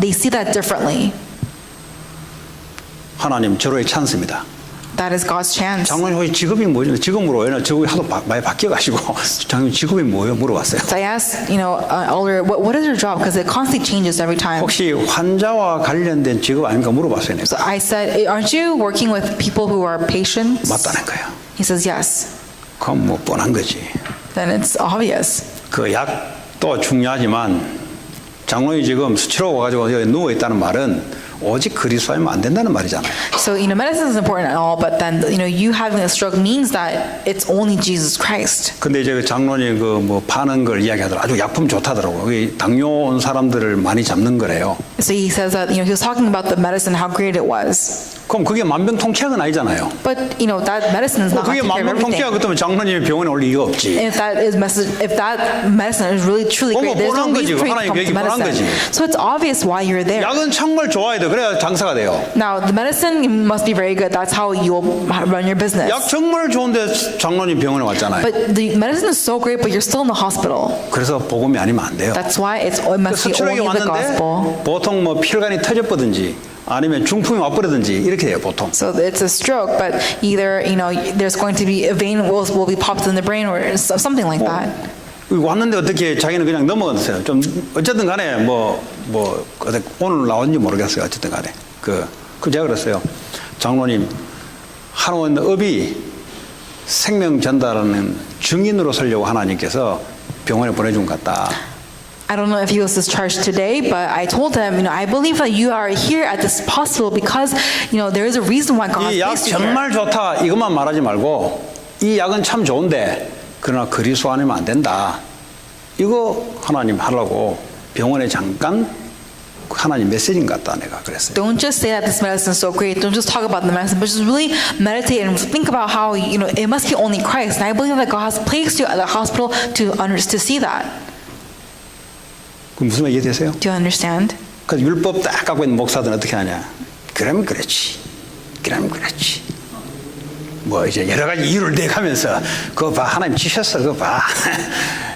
they see that differently. 하나님 절호의 찬스입니다. That is God's chance. 장로님 혹시 직업이 뭐죠? 직업으로 왜냐 직업이 하도 많이 바뀌어가지고 장로님 직업이 뭐예요? 물어봤어요. So I asked, elder, what is your job? Because it constantly changes every time. 혹시 환자와 관련된 직업 아닌가 물어봤어요. So 내가. I said, aren't you working with people who are patients? 맞다는 거예요. He says, yes. 그럼 뭐 뻔한 거지. Then it's obvious. 그 약도 중요하지만 장로님 지금 수치로 와가지고 여기 누워 있다는 말은 오직 그리스도이면 안 된다는 말이잖아요. So, medicine is important and all, but then, you having a stroke means that it's only Jesus Christ. 근데 이제 그 장로님 그 뭐 파는 걸 이야기하더라고. 아주 약품 좋다더라고. 그게 당뇨 온 사람들을 많이 잡는 거래요. So he says that, he was talking about the medicine, how great it was. 그럼 그게 만병통치약은 아니잖아요. But you know that medicine is not 그게 taking care of 만병통치약 everything. 같으면 장로님이 병원에 올 리가 없지. If that medicine is really truly 그건 great, there's no 뻔한 거지. reason for you to 하나님 come 얘기 to 뻔한 medicine. 거지. So it's obvious why you're there. 약은 정말 좋아야 돼. 그래야 장사가 돼요. Now the medicine must be very good. That's how you'll run your business. 약 정말 좋은데 장로님 병원에 왔잖아요. But the medicine is so great, but you're still in the hospital. 그래서 복음이 아니면 안 돼요. That's why it must be 서출하게 only the gospel. 왔는데 보통 뭐 혈관이 터져버든지 아니면 중풍이 와버리든지 이렇게 돼요 보통. So it's a stroke, but either there's going to be a vein will be popped in the brain or something like that. 왔는데 어떻게 자기는 그냥 넘어갔어요. 좀 어쨌든 간에 오늘 나온지 모르겠어요. 어쨌든 간에 그 제가 그랬어요. 장로님 하나님 업이 생명 전달하는 증인으로 서려고 하나님께서 병원에 보내준 것 같다. I don't know if he was discharged today, but I told him, I believe that you are here at this hospital because, there is a reason why God 이 약 placed you here. 정말 좋다 이것만 말하지 말고 이 약은 참 좋은데 그러나 그리스도 아니면 안 된다. 이거 하나님 하려고 병원에 잠깐 하나님 메시지인 것 같다 내가 그랬어요. Don't just say that this medicine is so great. Don't just talk about the medicine, but just really meditate and think about how, it must be only Christ. And I believe that God has placed you at the hospital to see that. 그 무슨 얘기 되세요? Do you understand? 그 율법 딱 갖고 있는 목사들은 어떻게 하냐? 그러면 그렇지. 그러면 그렇지. 뭐 이제 여러 가지 이유를 대가면서 그거 봐 하나님 치셨어 그거 봐.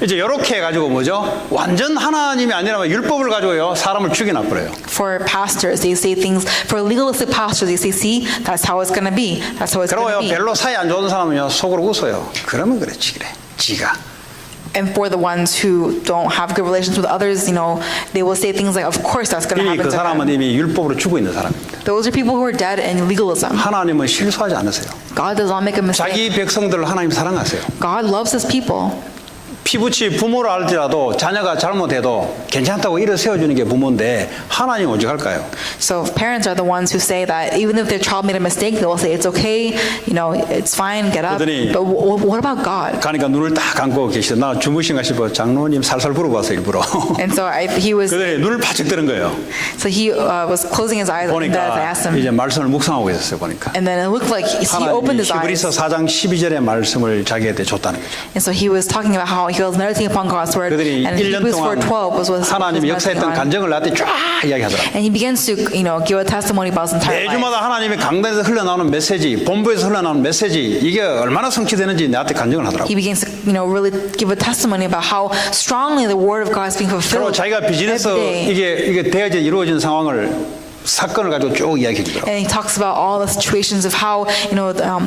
이제 이렇게 해가지고 뭐죠? 완전 하나님이 아니라면 율법을 가지고요 사람을 죽여놔 버려요. For pastors, they say things. For legalistic pastors, they say, "See, that's how it's going to be. That's how it's going 그러고요 to be." 별로 사이 안 좋은 사람은요 속으로 웃어요. 그러면 그렇지 그래. 지가. And for the ones who don't have good relations with others, they will say things like, "Of course, that's going to 이미 happen 그 to 사람은 them." 이미 율법으로 죽어 있는 사람입니다. Those are people who are dead in legalism. 하나님은 실수하지 않으세요. God does not make a mistake. 자기 백성들을 하나님 사랑하세요. God loves His people. 피부치 부모를 알지라도 자녀가 잘못해도 괜찮다고 일을 세워주는 게 부모인데 하나님 오직 할까요? So parents are the ones who say that even if their child made a mistake, they will say it's okay, it's fine, get up. 그러더니 But what about God? 가니까 눈을 딱 감고 계시다. 나 주무신가 싶어 장로님 살살 불어봐서 일부러. And so he was 눈을 바짝 뜨는 거예요. was closing his eyes and as I asked 보니까 him. 이제 말씀을 묵상하고 있었어요. 보니까 And then it looked like he opened 하나님이 his 히브리서 eyes. 4장 12절의 말씀을 자기한테 줬다는 거죠. And so he was talking about how he was meditating upon God's word. 그들이 And 1년 Hebrews 동안 4:12 was what he was 하나님이 meditating 역사했던 on. 간증을 나한테 쫙 이야기하더라고요. And he begins to, give a testimony about his entire life. 매주마다 하나님이 강단에서 흘러나오는 메시지, 본부에서 흘러나오는 메시지 이게 얼마나 성취되는지 나한테 간증을 하더라고요. He begins to, really give a testimony about how strongly the word of God is being 그리고 fulfilled 자기가 비즈니스 every day. 이게 되어져 이루어진 상황을 사건을 가지고 쭉 이야기해 주더라고요. And he talks about all the situations of how,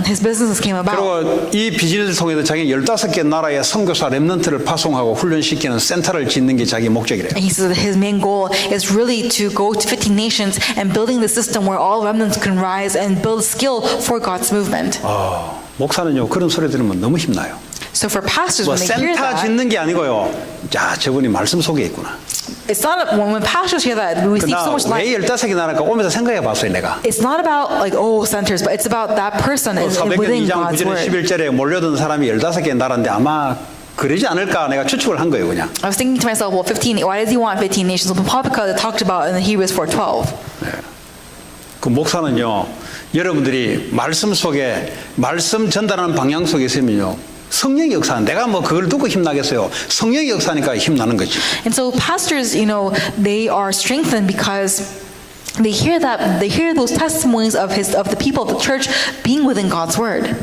his businesses came about. 그리고 이 비즈니스 통해서 자기 15개 나라의 선교사 랩런트를 파송하고 훈련시키는 센터를 짓는 게 자기 목적이래요. And he says that his main goal is really to go to 50 nations and building the system where all remnants can rise and build skill for God's movement. 목사는요 그런 소리 들으면 너무 힘나요. So for pastors, 뭐 when they hear 센터 that, 짓는 게 아니고요. 자, 저분이 말씀 속에 있구나. it's not when pastors hear that we receive so much 왜 light. 15개 나라가 오면서 생각해 봤어요, 내가. It's not about centers, but it's about that person 사백년 within 2장 God's 9절에 word. 11절에 몰려든 사람이 15개 나라인데 아마 그러지 않을까 내가 추측을 한 거예요, 그냥. I was thinking to myself, well, 15. Why does he want 15 nations? Well, probably because it talked about in Hebrews 4:12. 그 목사는요, 여러분들이 말씀 속에 말씀 전달하는 방향 속에 있으면요. 성령의 역사는 내가 뭐 그걸 듣고 힘나겠어요. 성령의 역사니까 힘나는 거지. And so pastors, they are strengthened because they hear those testimonies of the people of the church being within God's word.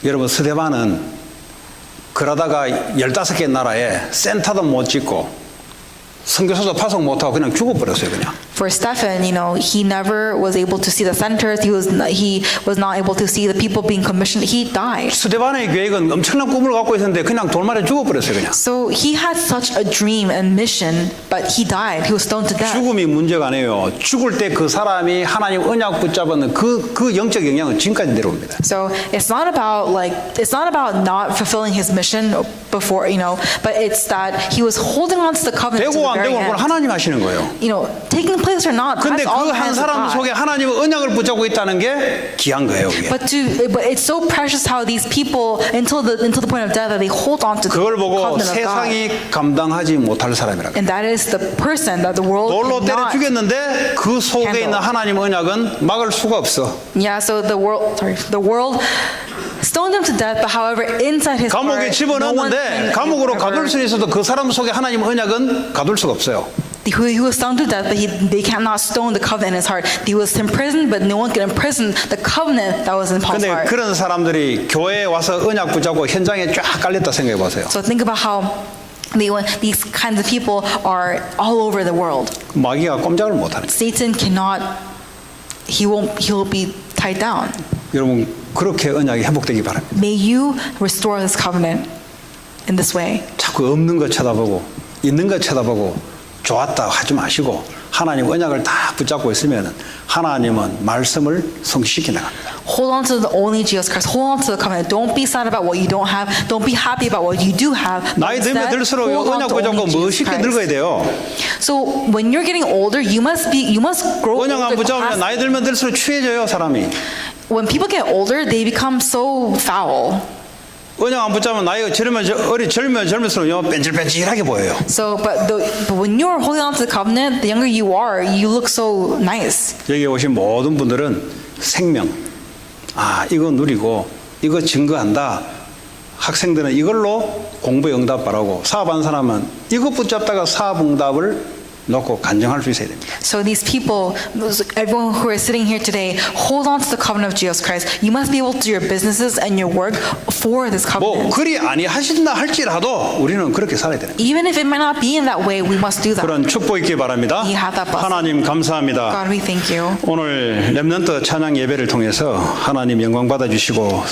여러분 스데반은 그러다가 15개 나라에 센터도 못 짓고 선교사도 파송 못하고 그냥 죽어버렸어요 그냥. For Stephen, he never was able to see the centers. He was not able to see the people being commissioned. He died. 스데반의 계획은 엄청난 꿈을 갖고 있었는데 그냥 돌말에 죽어버렸어요 그냥. So he had such a dream and mission, but he died. He was stoned to death. 죽음이 문제가 아니에요. 죽을 때 그 사람이 하나님 언약 붙잡은 그 영적 영향은 지금까지 내려옵니다. So it's not about not fulfilling his mission before, but it's that he was holding on to the covenant to the 안 very 되고 그걸 end. 하나님 하시는 거예요. You know, taking place or not, 근데 that's all 그 in the 한 hands of 사람 God. 속에 하나님의 언약을 붙잡고 있다는 게 귀한 거예요. 그게. But it's so precious how these people, until the point of death, that they hold on to the 그걸 보고 covenant of God. 세상이 감당하지 못할 사람이라고. And that is the person that the world 돌로 때려 cannot. 죽였는데 그 속에 있는 하나님의 언약은 막을 수가 없어. Yeah, so the world stoned him to death, but however, inside his 감옥에 heart, no one 집어넣었는데 can 감옥으로 ever- 가둘 수 있어도 그 사람 속에 하나님의 언약은 가둘 수가 없어요. He was stoned to death, but they cannot stone the covenant in his heart. He was imprisoned, but no one can imprison the covenant that was in Paul's 근데 heart. 그런 사람들이 교회에 와서 언약 붙잡고 현장에 쫙 깔렸다 생각해 보세요. So think about how these kinds of people are all over the world. 마귀가 꼼짝을 못 하는 거예요. Satan cannot, he'll be tied down. 여러분 그렇게 언약이 회복되기 바랍니다. May you restore this covenant in this way. 자꾸 없는 거 쳐다보고 있는 거 쳐다보고 좋았다 하지 마시고 하나님 언약을 다 붙잡고 있으면 하나님은 말씀을 성취시켜 나갑니다. Hold on to the only Jesus Christ. Hold on to the covenant. Don't be sad about what you don't have. Don't be happy about what you do have. 나이 들면 Instead, 들수록 hold on 언약 to 붙잡고 only Jesus 멋있게 Christ. 늙어야 돼요. So when you're getting older, you must grow 언약 안 older. 붙잡으면 나이 들면 들수록 취해져요 사람이. When people get older, they become so foul. 언약 안 붙잡으면 나이가 젊으면 젊을수록 뺀질뺀질하게 보여요. So, but when you're holding on to the covenant, the younger you are, you look so nice. 여기 오신 모든 분들은 생명, 이거 누리고 이거 증거한다. 학생들은 이걸로 공부에 응답하라고 사업한 사람은 이거 붙잡다가 사업 응답을 놓고 간증할 수 있어야 됩니다. So these people, everyone who is sitting here today, hold on to the covenant of Jesus Christ. You must be able to do your businesses and your work for this 뭐 covenant. 그리 아니하신다 할지라도 우리는 그렇게 살아야 되는 거예요. Even if it might not be in that way, we must do that. 그런 축복 있기 바랍니다. You have that blessing. 하나님 감사합니다. God, we thank you. 오늘 렘넌트 찬양 예배를 통해서 하나님 영광 받아주시고